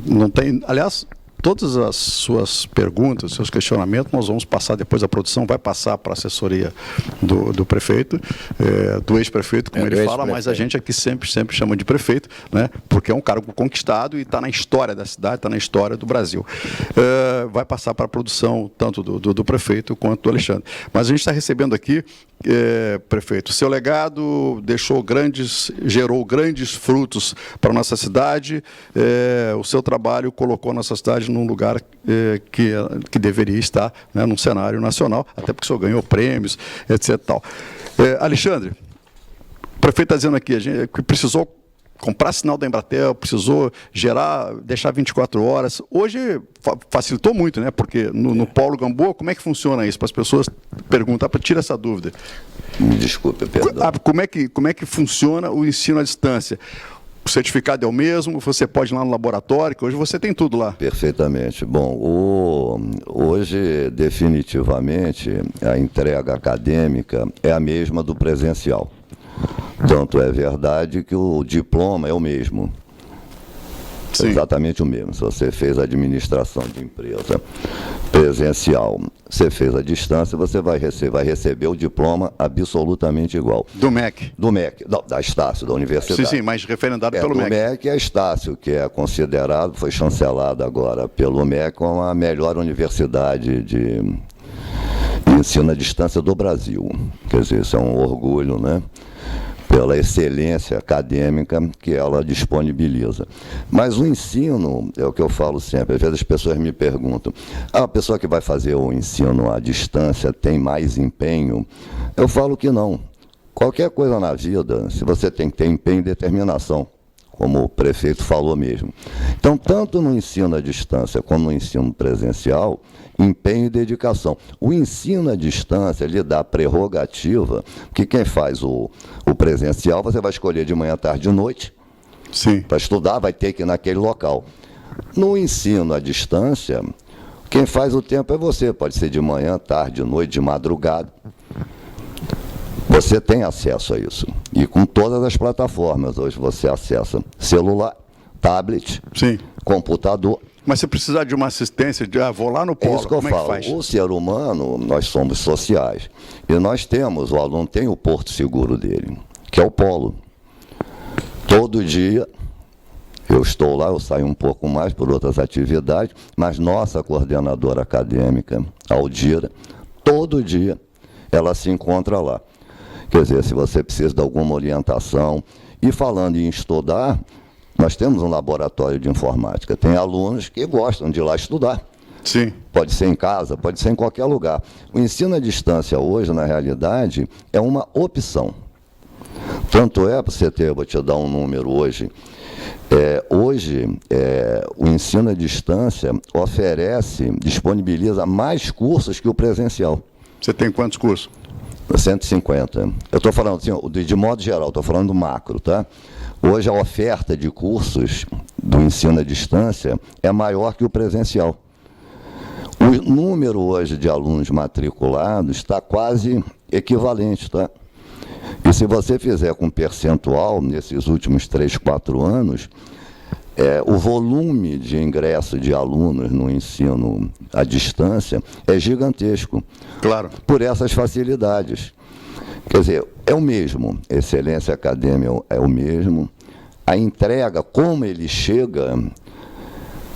não tem, aliás, todas as suas perguntas, seus questionamentos, nós vamos passar depois, a produção vai passar para a assessoria do prefeito, do ex-prefeito, como ele fala, mas a gente aqui sempre chama de prefeito, né, porque é um cargo conquistado e está na história da cidade, está na história do Brasil. Vai passar para a produção, tanto do prefeito quanto do Alexandre. Mas a gente está recebendo aqui, prefeito, seu legado gerou grandes frutos para a nossa cidade, o seu trabalho colocou a nossa cidade num lugar que deveria estar, né, num cenário nacional, até porque o senhor ganhou prêmios, etc. Tal. Alexandre, o prefeito está dizendo aqui, a gente precisou comprar sinal da Embratel, precisou deixar 24 horas. Hoje facilitou muito, né? Porque no Polo Gamboa, como é que funciona isso? Para as pessoas perguntar, para tirar essa dúvida. Me desculpe, perdão. Como é que funciona o ensino à distância? O certificado é o mesmo, você pode ir lá no laboratório, que hoje você tem tudo lá. Perfeitamente. Bom, hoje, definitivamente, a entrega acadêmica é a mesma do presencial. Tanto é verdade que o diploma é o mesmo. Sim. Exatamente o mesmo. Se você fez administração de empresa presencial, você fez a distância, você vai receber o diploma absolutamente igual. Do MEC? Do MEC, da Estácio, da universidade. Sim, mas referendado pelo MEC. Do MEC é a Estácio, que é considerado, foi chancelado agora pelo MEC como a melhor universidade de ensino à distância do Brasil. Quer dizer, isso é um orgulho, né? Pela excelência acadêmica que ela disponibiliza. Mas o ensino, é o que eu falo sempre, às vezes as pessoas me perguntam, a pessoa que vai fazer o ensino à distância tem mais empenho? Eu falo que não. Qualquer coisa na vida, se você tem que ter empenho e determinação, como o prefeito falou mesmo. Então, tanto no ensino à distância como no ensino presencial, empenho e dedicação. O ensino à distância lhe dá prerrogativa, que quem faz o presencial, você vai escolher de manhã, tarde e noite, para estudar, vai ter que ir naquele local. No ensino à distância, quem faz o tempo é você, pode ser de manhã, tarde, noite, de madrugada. Você tem acesso a isso. E com todas as plataformas, hoje você acessa celular, tablet, Sim. computador. Mas se precisar de uma assistência, vou lá no polo, É isso que eu como falo. é que faz? O ser humano, nós somos sociais. E nós temos, o aluno tem o porto seguro dele, que é o polo. Todo dia eu estou lá, eu saio um pouco mais por outras atividades, mas nossa coordenadora acadêmica, Aldira, todo dia ela se encontra lá. Quer dizer, se você precisa de alguma orientação. E falando em estudar, nós temos um laboratório de informática. Tem alunos que gostam de ir lá estudar. Sim. Pode ser em casa, pode ser em qualquer lugar. O ensino à distância hoje, na realidade, é uma opção. Tanto é, para você ter, eu vou te dar um número hoje. O ensino à distância disponibiliza mais cursos que o presencial. Você tem quantos cursos? 150. Eu estou falando assim, de modo geral, estou falando do macro, tá? Hoje a oferta de cursos do ensino à distância é maior que o presencial. O número hoje de alunos matriculados está quase equivalente, tá? E se você fizer com percentual, nesses últimos 3, 4 anos, o volume de ingresso de alunos no ensino à distância é gigantesco. Claro. Por essas facilidades. Quer dizer, é o mesmo, excelência acadêmica é o mesmo, a entrega, como ele chega,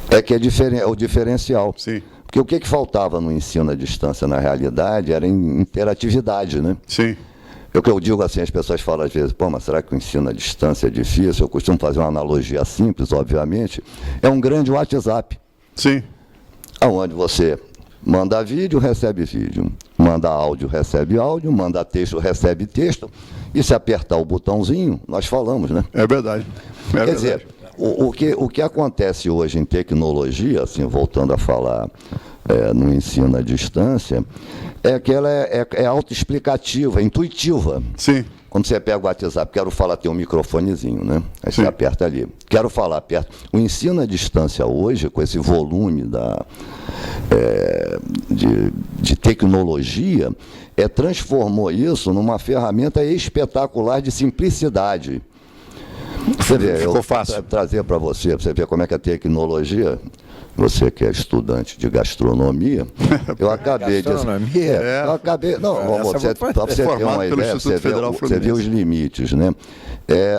é o diferencial. Sim. Porque o que faltava no ensino à distância, na realidade, era interatividade, né? Sim. O que eu digo assim, as pessoas falam às vezes, mas será que o ensino à distância é difícil? Eu costumo fazer uma analogia simples, obviamente. É um grande WhatsApp. Sim. Onde você manda vídeo, recebe vídeo. Manda áudio, recebe áudio. Manda texto, recebe texto. E se apertar o botãozinho, nós falamos, né? É verdade. Quer dizer, o que acontece hoje em tecnologia, assim, voltando a falar no ensino à distância, é que ela é autoexplicativa, é intuitiva. Sim. Quando você pega o WhatsApp, quero falar, tem um microfonezinho, né? Aí Sim. você aperta ali. Quero falar, aperta. O ensino à distância hoje, com esse volume de tecnologia, transformou isso numa ferramenta espetacular de simplicidade. Você vê, Ficou fácil. Trazer para você ver como é que a tecnologia, você que é estudante de gastronomia, eu acabei de... Eu acabei... Não, para você ter uma ideia, você vê os limites, né?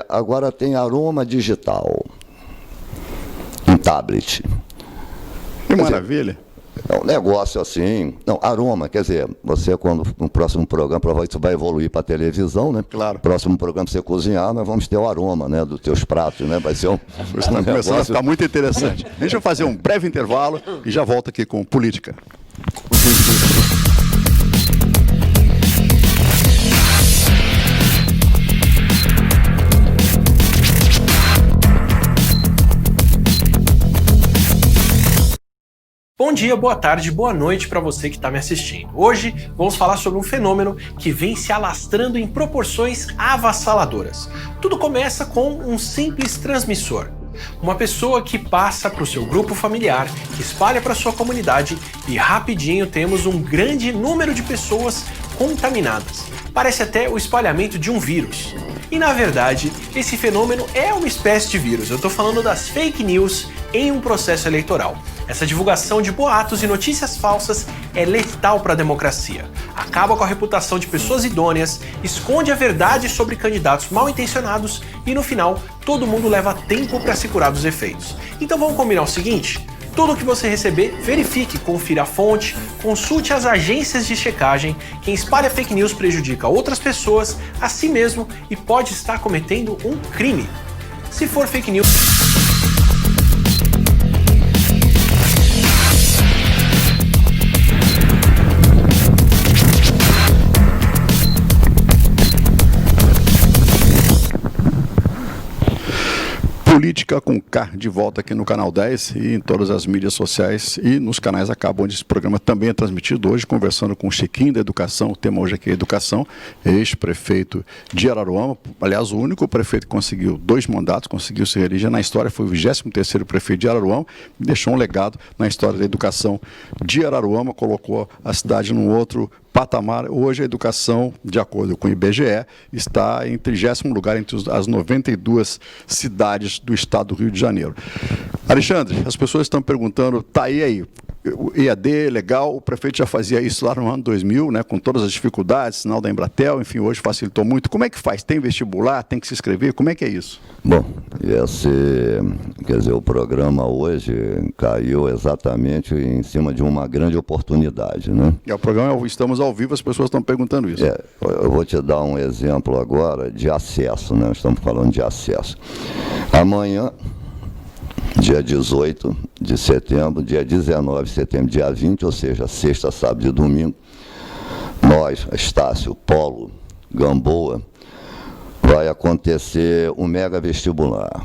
Agora tem aroma digital em tablet. Que maravilha. É um negócio assim... Não, aroma, quer dizer, você quando no próximo programa, provavelmente você vai evoluir para a televisão, né? Claro. Próximo programa, você cozinhar, nós vamos ter o aroma, né, dos teus pratos, né? Vai ser um Está começando a ficar muito interessante. Deixa eu fazer um breve intervalo e já volto aqui com política. Bom dia, boa tarde, boa noite para você que está me assistindo. Hoje vamos falar sobre um fenômeno que vem se alastrando em proporções avassaladoras. Tudo começa com um simples transmissor. Uma pessoa que passa para o seu grupo familiar, que espalha para sua comunidade e rapidinho temos um grande número de pessoas contaminadas. Parece até o espalhamento de um vírus. E na verdade, esse fenômeno é uma espécie de vírus. Eu estou falando das fake news em um processo eleitoral. Essa divulgação de boatos e notícias falsas é letal para a democracia. Acaba com a reputação de pessoas idôneas, esconde a verdade sobre candidatos mal intencionados e no final todo mundo leva tempo para se curar dos efeitos. Então vamos combinar o seguinte? Tudo que você receber, verifique, confira a fonte, consulte as agências de checagem. Quem espalha fake news prejudica outras pessoas, a si mesmo e pode estar cometendo um crime. Se for fake news... Política com K, de volta aqui no Canal 10 e em todas as mídias sociais e nos canais a cabo, onde esse programa também é transmitido hoje, conversando com o Chiquinho da Educação. O tema hoje aqui é Educação, ex-prefeito de Araruama, aliás, o único prefeito que conseguiu 2 mandatos, conseguiu se reeleger na história, foi o 23º prefeito de Araruama, e deixou um legado na história da educação de Araruama, colocou a cidade num outro patamar. Hoje a educação, de acordo com o IBGE, está em 30º lugar entre as 92 cidades do estado do Rio de Janeiro. Alexandre, as pessoas estão perguntando, tá aí, o EAD, legal, o prefeito já fazia isso lá no ano 2000, né, com todas as dificuldades, sinal da Embratel, enfim, hoje facilitou muito. Como é que faz? Tem vestibular? Tem que se inscrever? Como é que é isso? Bom, quer dizer, o programa hoje caiu exatamente em cima de uma grande oportunidade, né? O programa, estamos ao vivo, as pessoas estão perguntando isso. Eu vou te dar um exemplo agora de acesso, né? Estamos falando de acesso. Amanhã, dia 18 de setembro, dia 19 de setembro, dia 20, ou seja, sexta, sábado e domingo, nós, Estácio, Polo, Gamboa, vai acontecer um mega vestibular.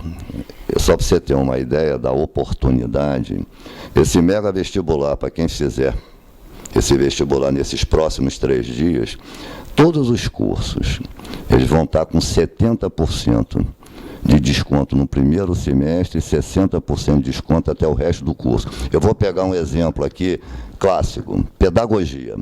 Só para você ter uma ideia da oportunidade, esse mega vestibular, para quem fizer esse vestibular nesses próximos 3 dias, todos os cursos, eles vão estar com 70% de desconto no primeiro semestre e 60% de desconto até o resto do curso. Eu vou pegar um exemplo aqui, clássico, pedagogia.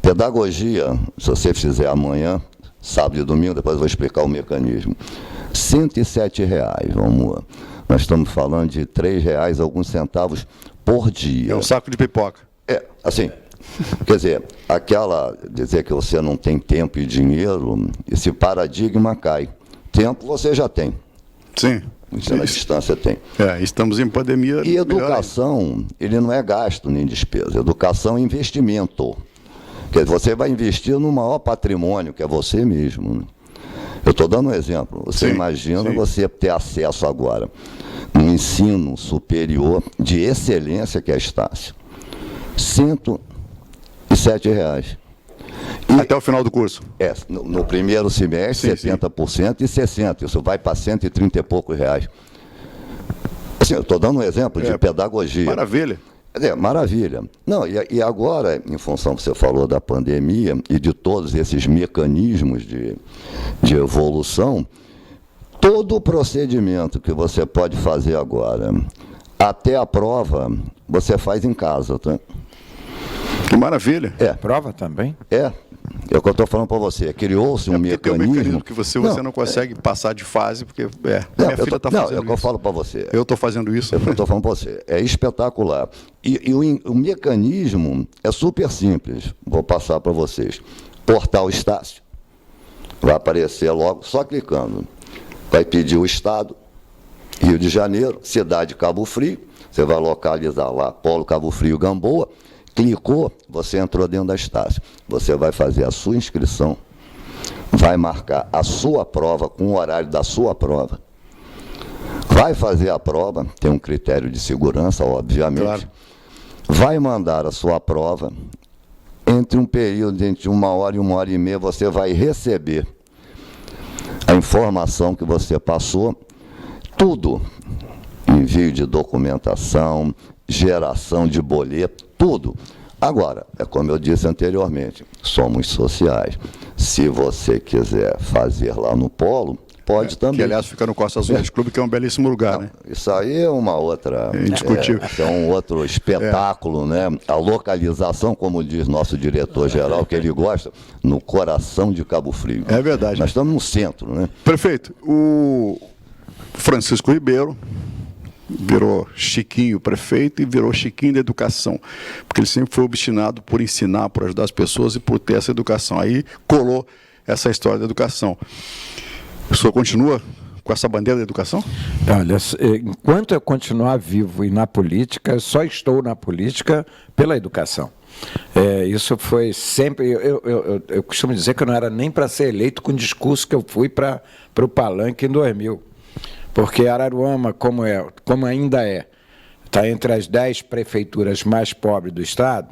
Pedagogia, se você fizer amanhã, sábado e domingo, depois eu vou explicar o mecanismo. R$ 107,00, vamos lá. Nós estamos falando de R$ 3,00 alguns centavos por dia. É um saco de pipoca. Assim, quer dizer, dizer que você não tem tempo e dinheiro, esse paradigma cai. Tempo você já tem. Sim. Você na distância tem. Estamos em pandemia. E educação, ele não é gasto nem despesa. Educação é investimento. Quer dizer, você vai investir no maior patrimônio, que é você mesmo. Eu estou dando um exemplo. Você imagina você ter acesso agora a um ensino superior de excelência, que é a Estácio. R$ 107,00. Até o final do curso? No primeiro semestre, 70% e 60%. Isso vai para 130 e poucos reais. Assim, eu estou dando um exemplo de pedagogia. Maravilha. Maravilha. Não, e agora, em função que você falou da pandemia e de todos esses mecanismos de evolução, todo o procedimento que você pode fazer agora, até a prova, você faz em casa, tá? Que maravilha. Prova também? É o que eu estou falando para você. Criou-se um mecanismo. Tem um mecanismo que você não consegue passar de fase, porque minha filha está fazendo isso. É o que eu falo para você. Eu estou fazendo isso. É o que eu estou falando para você. É espetacular. E o mecanismo é super simples. Vou passar para vocês. Portal Estácio. Vai aparecer logo, só clicando. Vai pedir o estado, Rio de Janeiro, cidade Cabo Frio. Você vai localizar lá, Polo, Cabo Frio, Gamboa. Clicou, você entrou dentro da Estácio. Você vai fazer a sua inscrição, vai marcar a sua prova com o horário da sua prova, vai fazer a prova, tem um critério de segurança, obviamente, claro. Vai mandar a sua prova, entre um período entre 1 hora e 1h30, você vai receber a informação que você passou, tudo, envio de documentação, geração de boleto, tudo. Agora, é como eu disse anteriormente, somos sociais. Se você quiser fazer lá no Polo, pode também. Que, aliás, fica no Costa Azul Clube, que é um belíssimo lugar, né? Isso aí é uma outra... indiscutível. É um outro espetáculo, né? A localização, como diz nosso diretor-geral, que ele gosta, no coração de Cabo Frio. É verdade. Nós estamos no centro, né? Prefeito, o Francisco Ribeiro virou Chiquinho prefeito e virou Chiquinho da educação, porque ele sempre foi obstinado por ensinar, por ajudar as pessoas e por ter essa educação. Aí colou essa história da educação. O senhor continua com essa bandeira da educação? Olha, enquanto eu continuar vivo e na política, eu só estou na política pela educação. Isso foi sempre... Eu costumo dizer que eu não era nem para ser eleito com o discurso que eu fui para o Palanque em 2000. Porque Araruama, como ainda está entre as 10 prefeituras mais pobres do estado,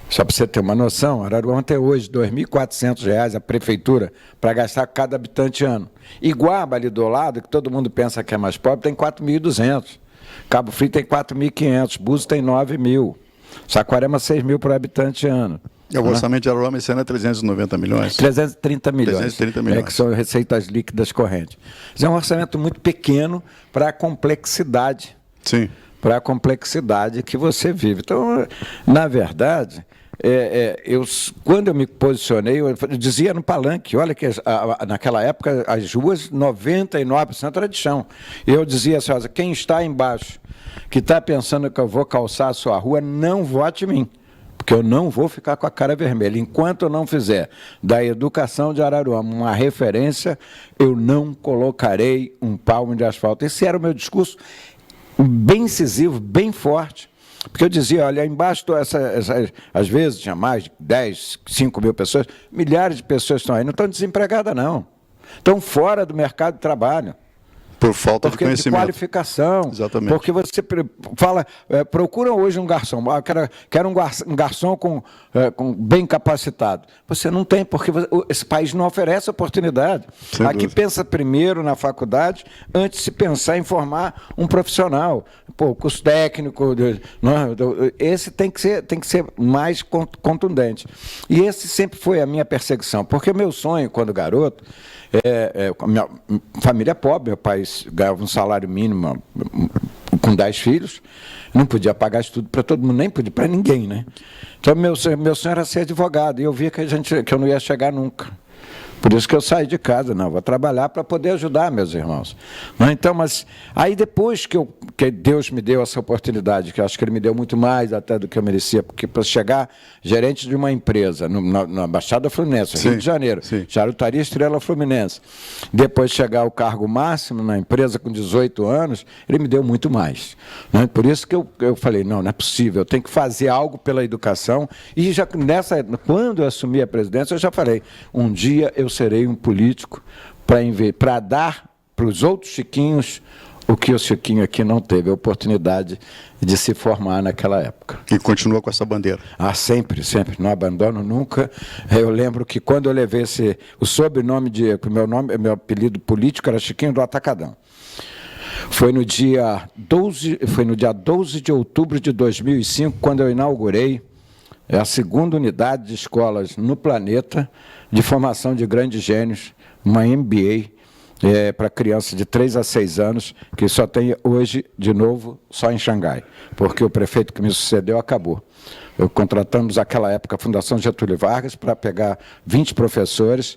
Só para você ter uma noção, Araruama tem hoje R$ 2.400 a prefeitura para gastar cada habitante ano. Iguaba ali do lado, que todo mundo pensa que é mais pobre, tem 4.200. Cabo Frio tem 4.500, Búzios tem 9.000. Saquarema 6.000 por habitante ano. O orçamento de Araruama esse ano é 390 milhões. 330 milhões. 330 milhões. Que são receitas líquidas correntes. Mas é um orçamento muito pequeno para a complexidade. Sim. Para a complexidade que você vive. Então, na verdade, quando eu me posicionei, eu dizia no palanque, olha que naquela época as ruas, 99% era de chão. E eu dizia assim, quem está embaixo, que está pensando que eu vou calçar a sua rua, não vote em mim. Porque eu não vou ficar com a cara vermelha. Enquanto eu não fizer da educação de Araruama uma referência, eu não colocarei um palmo de asfalto. Esse era o meu discurso bem incisivo, bem forte. Porque eu dizia, olha, embaixo, às vezes tinha mais de 10, 5 mil pessoas, milhares de pessoas estão aí, não estão desempregadas, não. Estão fora do mercado de trabalho. Por falta de conhecimento. De qualificação. Exatamente. Porque você fala, procura hoje um garçom, quero um garçom com bem capacitado. Você não tem, porque esse país não oferece oportunidade. Sem Aqui dúvida. pensa primeiro na faculdade, antes de se pensar em formar um profissional. Pô, curso técnico, esse tem que ser mais contundente. E esse sempre foi a minha perseguição, porque meu sonho, quando garoto, minha família é pobre, meu pai ganhava um salário mínimo com 10 filhos, não podia pagar estudo para todo mundo, nem podia para ninguém, né? Então, meu sonho era ser advogado, e eu via que eu não ia chegar nunca. Por isso que eu saí de casa, não, vou trabalhar para poder ajudar meus irmãos. Não, então, mas aí depois que Deus me deu essa oportunidade, que eu acho que Ele me deu muito mais até do que eu merecia, porque para chegar gerente de uma empresa na Baixada Fluminense, Rio de Janeiro, Charutaria Estrela Fluminense, depois chegar ao cargo máximo na empresa com 18 anos, Ele me deu muito mais. Né? Por isso que eu falei, não é possível, eu tenho que fazer algo pela educação, e já quando eu assumi a presidência, eu já falei, um dia eu serei um político para dar para os outros Chiquinhos o que o Chiquinho aqui não teve a oportunidade de se formar naquela época. E continua com essa bandeira? Sempre, não abandono nunca. Eu lembro que quando eu levei o sobrenome meu apelido político era Chiquinho do Atacadão. Foi no dia 12 de outubro de 2005, quando eu inaugurei a segunda unidade de escolas no planeta de formação de grandes gênios, uma MBA para crianças de 3 a 6 anos, que só tem hoje, de novo, só em Xangai, porque o prefeito que me sucedeu acabou. Contratamos, naquela época, a Fundação Getúlio Vargas para pegar 20 professores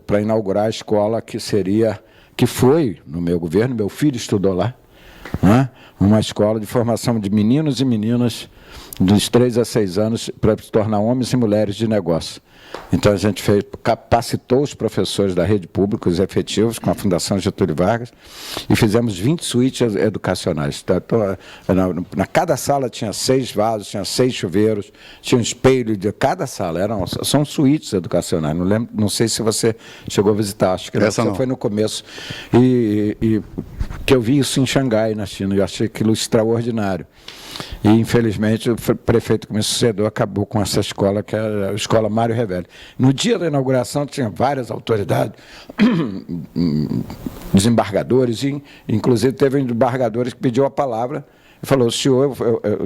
para inaugurar a escola que foi, no meu governo, meu filho estudou lá, né? Uma escola de formação de meninos e meninas dos 3 a 6 anos para se tornar homens e mulheres de negócio. Então, a gente capacitou os professores da rede pública, os efetivos, com a Fundação Getúlio Vargas, e fizemos 20 suítes educacionais. Então, cada sala tinha 6 vasos, tinha 6 chuveiros, tinha um espelho de cada sala. São suítes educacionais. Não sei se você chegou a visitar, acho que você foi no começo. E que eu vi isso em Xangai, na China, e eu achei aquilo extraordinário. E, infelizmente, o prefeito que me sucedeu acabou com essa escola, que era a Escola Mário Revelli. No dia da inauguração, tinha várias autoridades, desembargadores, e, inclusive, teve um desembargador que pediu a palavra e falou, senhor,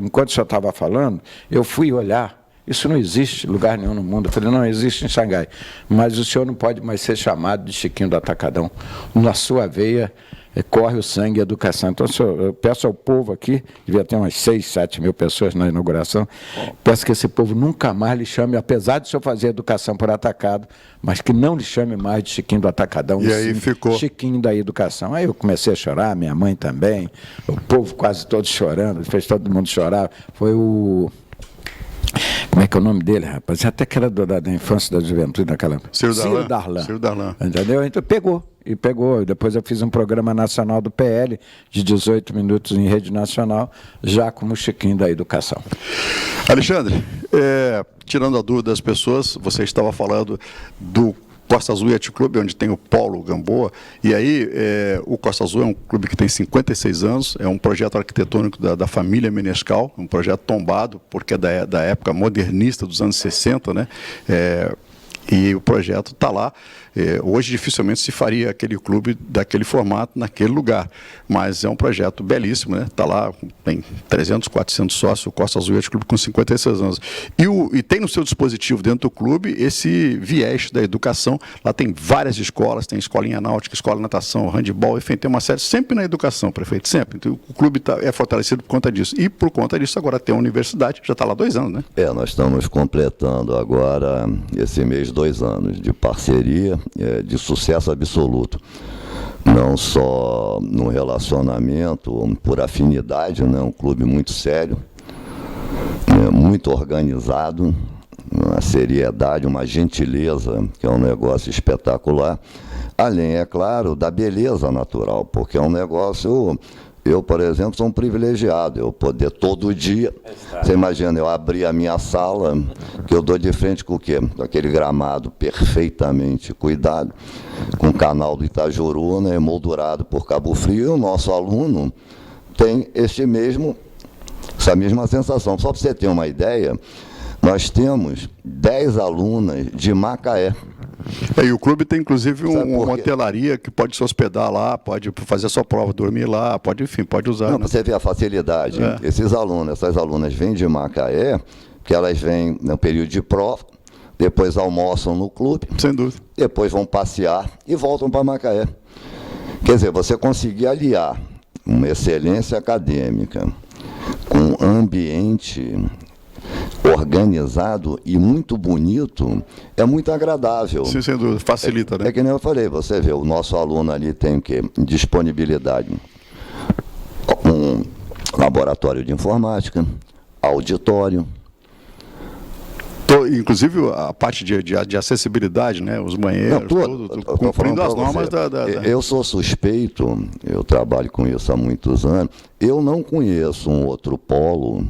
enquanto o senhor estava falando, eu fui olhar, isso não existe em lugar nenhum no mundo. Eu falei, não, existe em Xangai, mas o senhor não pode mais ser chamado de Chiquinho do Atacadão. Na sua veia corre o sangue e a educação. Então, eu peço ao povo aqui, devia ter umas 6, 7 mil pessoas na inauguração, peço que esse povo nunca mais lhe chame, apesar de o senhor fazer educação por atacado, mas que não lhe chame mais de Chiquinho do Atacadão, e aí ficou Chiquinho da educação. Aí eu comecei a chorar, minha mãe também, o povo quase todo chorando, fez todo mundo chorar. Foi o... Como é que é o nome dele, rapaz? Até que era da infância, da juventude, naquela... Ciro Darlan. Entendeu? Então pegou. Depois eu fiz um programa nacional do PL, de 18 minutos em rede nacional, já como Chiquinho da educação. Alexandre, tirando a dúvida das pessoas, você estava falando do Costa Azul Yacht Clube, onde tem o Paulo Gamboa. E aí, o Costa Azul é um clube que tem 56 anos, é um projeto arquitetônico da família Menescal, um projeto tombado, porque é da época modernista dos anos 60, né? E o projeto está lá. Hoje dificilmente se faria aquele clube daquele formato naquele lugar, mas é um projeto belíssimo, né? Está lá, tem 300, 400 sócios, o Costa Azul Yacht Clube com 56 anos. E tem no seu dispositivo dentro do clube esse viés da educação. Lá tem várias escolas, tem escolinha náutica, escola de natação, handebol, enfim, tem uma série sempre na educação, prefeito, sempre. Então, o clube é fortalecido por conta disso. E por conta disso agora tem a universidade, já está lá 2 anos, né? Nós estamos completando agora, esse mês, 2 anos de parceria, de sucesso absoluto. Não só no relacionamento, por afinidade, né? Um clube muito sério, muito organizado, uma seriedade, uma gentileza, que é um negócio espetacular. Além, é claro, da beleza natural, porque é um negócio... Eu, por exemplo, sou um privilegiado, eu poder todo dia, você imagina, eu abrir a minha sala, que eu dou de frente com o quê? Com aquele gramado perfeitamente cuidado, com o canal do Itajuru, né, moldurado por Cabo Frio, e o nosso aluno tem essa mesma sensação. Só para você ter uma ideia, nós temos 10 alunas de Macaé. E o clube tem, inclusive, uma hotelaria que pode se hospedar lá, pode fazer a sua prova, dormir lá, pode usar. Não, né? Você vê a facilidade. Essas alunas vêm de Macaé, que elas vêm no período de prova, depois almoçam no clube, sem dúvida, depois vão passear e voltam para Macaé. Quer dizer, você conseguir aliar uma excelência acadêmica com ambiente organizado e muito bonito, é muito agradável. Sim, sem dúvida, facilita, né? É que nem eu falei, você vê, o nosso aluno ali tem o quê? Disponibilidade. Um laboratório de informática, auditório. Inclusive a parte de acessibilidade, né? Os banheiros, tudo cumprindo as normas da... Eu sou suspeito, eu trabalho com isso há muitos anos, eu não conheço um outro polo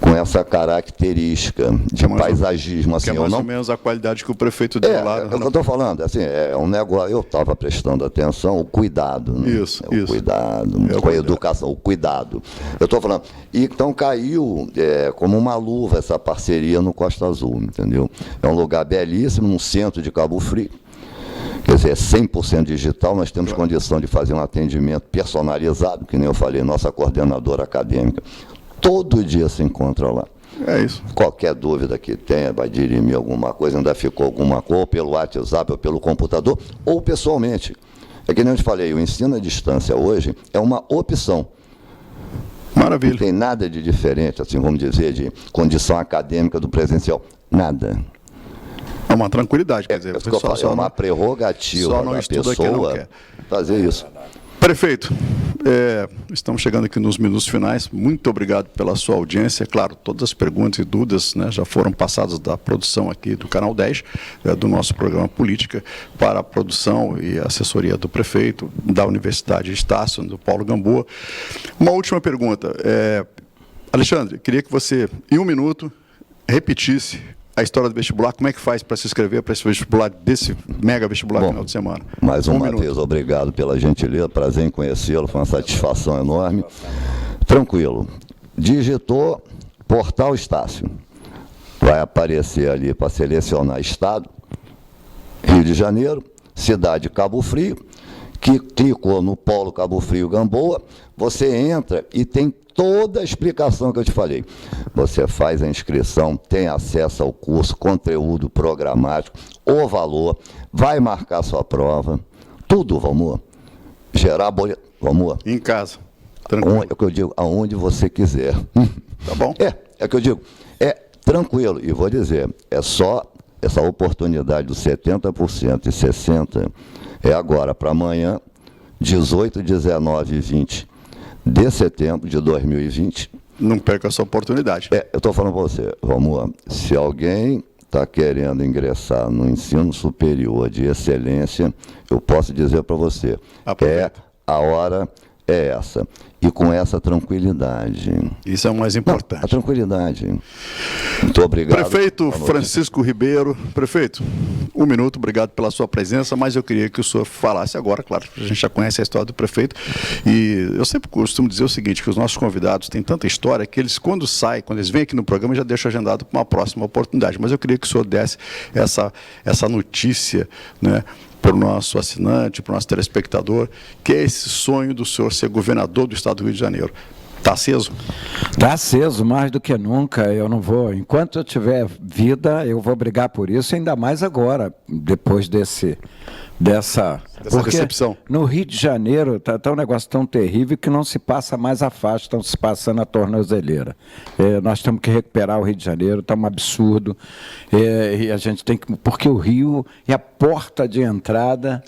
com essa característica de paisagismo. Assim, que é mais ou menos a qualidade que o prefeito deu lá. É o que eu estou falando, assim, é um negócio, eu estava prestando atenção, o cuidado. Né? Isso. Cuidado, com a educação, o cuidado. Eu estou falando, então caiu como uma luva essa parceria no Costa Azul, entendeu? É um lugar belíssimo, no centro de Cabo Frio. Quer dizer, é 100% digital, nós temos condição de fazer um atendimento personalizado, que nem eu falei, nossa coordenadora acadêmica. Todo dia se encontra lá. É isso. Qualquer dúvida que tenha, vai dirimir alguma coisa, ainda ficou alguma coisa, ou pelo WhatsApp, ou pelo computador, ou pessoalmente. É que nem eu te falei, o ensino à distância hoje é uma opção. Maravilha. Não tem nada de diferente, assim, vamos dizer, de condição acadêmica do presencial. Nada. É uma tranquilidade, quer dizer, é uma prerrogativa da pessoa fazer isso. Prefeito, estamos chegando aqui nos minutos finais. Muito obrigado pela sua audiência. Claro, todas as perguntas e dúvidas, né, já foram passadas da produção aqui do Canal 10, do nosso programa Política, para a produção e assessoria do prefeito, da Universidade Estácio, do Paulo Gamboa. Uma última pergunta. Alexandre, queria que você, em 1 minuto, repetisse a história do vestibular, como é que faz para se inscrever para esse vestibular, desse mega vestibular final de semana? Mais uma vez, obrigado pela gentileza, prazer em conhecê-lo, foi uma satisfação enorme. Tranquilo. Digitou Portal Estácio. Vai aparecer ali para selecionar estado, Rio de Janeiro, cidade Cabo Frio, que clicou no Polo Cabo Frio Gamboa, você entra e tem toda a explicação que eu te falei. Você faz a inscrição, tem acesso ao curso, conteúdo programático, o valor, vai marcar sua prova, tudo, vamos gerar boleto, vamos. Em casa. É o que eu digo, aonde você quiser. Tá bom? É o que eu digo, tranquilo. E vou dizer, é só essa oportunidade dos 70% e 60% é agora para amanhã, 18, 19 e 20 de setembro de 2020. Não perca essa oportunidade. Eu estou falando para você, vamos, se alguém está querendo ingressar no ensino superior de excelência, eu posso dizer para você, aproveita. A hora é essa. e com essa tranquilidade. Isso é o mais importante. A tranquilidade. Muito obrigado. Prefeito Francisco Ribeiro. Prefeito, 1 minuto, obrigado pela sua presença, mas eu queria que o senhor falasse agora, claro, a gente já conhece a história do prefeito, e eu sempre costumo dizer o seguinte, que os nossos convidados têm tanta história que eles, quando eles vêm aqui no programa, já deixam agendado para uma próxima oportunidade, mas eu queria que o senhor desse essa notícia, né, para o nosso assinante, para o nosso telespectador, que é esse sonho do senhor ser governador do estado do Rio de Janeiro. Está aceso? Está aceso, mais do que nunca. Eu não vou, enquanto eu tiver vida, eu vou brigar por isso, ainda mais agora, depois dessa recepção. No Rio de Janeiro está um negócio tão terrível que não se passa mais a faixa, estão se passando a tornozeleira. Nós temos que recuperar o Rio de Janeiro, está um absurdo. E a gente tem que. Porque o Rio é a porta de entrada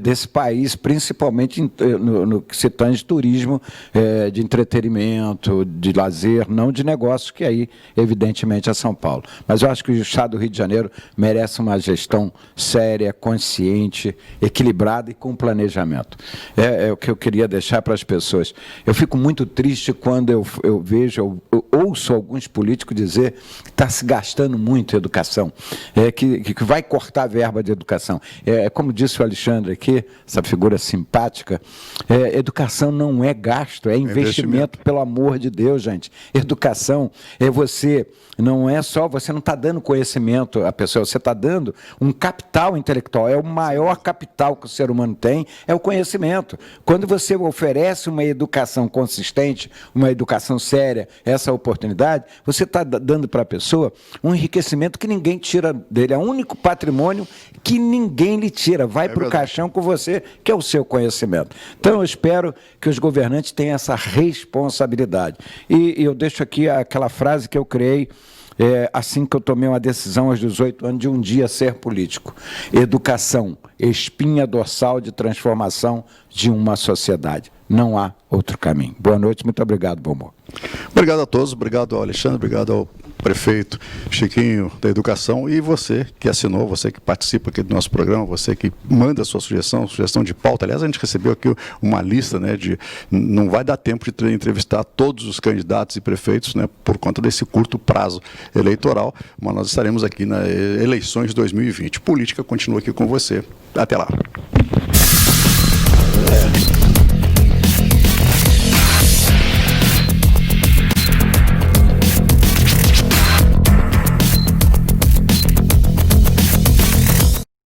desse país, principalmente no que se tange turismo, de entretenimento, de lazer, não de negócios, que aí, evidentemente, é São Paulo. Mas eu acho que o estado do Rio de Janeiro merece uma gestão séria, consciente, equilibrada e com planejamento. É o que eu queria deixar para as pessoas. Eu fico muito triste quando eu vejo, eu ouço alguns políticos dizer que está se gastando muito em educação, que vai cortar a verba de educação. Como disse o Alexandre aqui, essa figura simpática, educação não é gasto, é investimento, pelo amor de Deus, gente. Educação não é só, você não está dando conhecimento à pessoa, você está dando um capital intelectual, é o maior capital que o ser humano tem, é o conhecimento. Quando você oferece uma educação consistente, uma educação séria, essa oportunidade, você está dando para a pessoa um enriquecimento que ninguém tira dele, é o único patrimônio que ninguém lhe tira, vai para o caixão com você, que é o seu conhecimento. Então, eu espero que os governantes tenham essa responsabilidade. E eu deixo aqui aquela frase que eu criei assim que eu tomei uma decisão aos 18 anos de um dia ser político. Educação, espinha dorsal de transformação de uma sociedade. Não há outro caminho. Boa noite, muito obrigado, bom humor. Obrigado a todos, obrigado ao Alexandre, obrigado ao prefeito Chiquinho da Educação e você que assinou, você que participa aqui do nosso programa, você que manda a sua sugestão de pauta. Aliás, a gente recebeu aqui uma lista, né, não vai dar tempo de entrevistar todos os candidatos e prefeitos, né, por conta desse curto prazo eleitoral, mas nós estaremos aqui nas eleições de 2020. Política continua aqui com você. Até lá.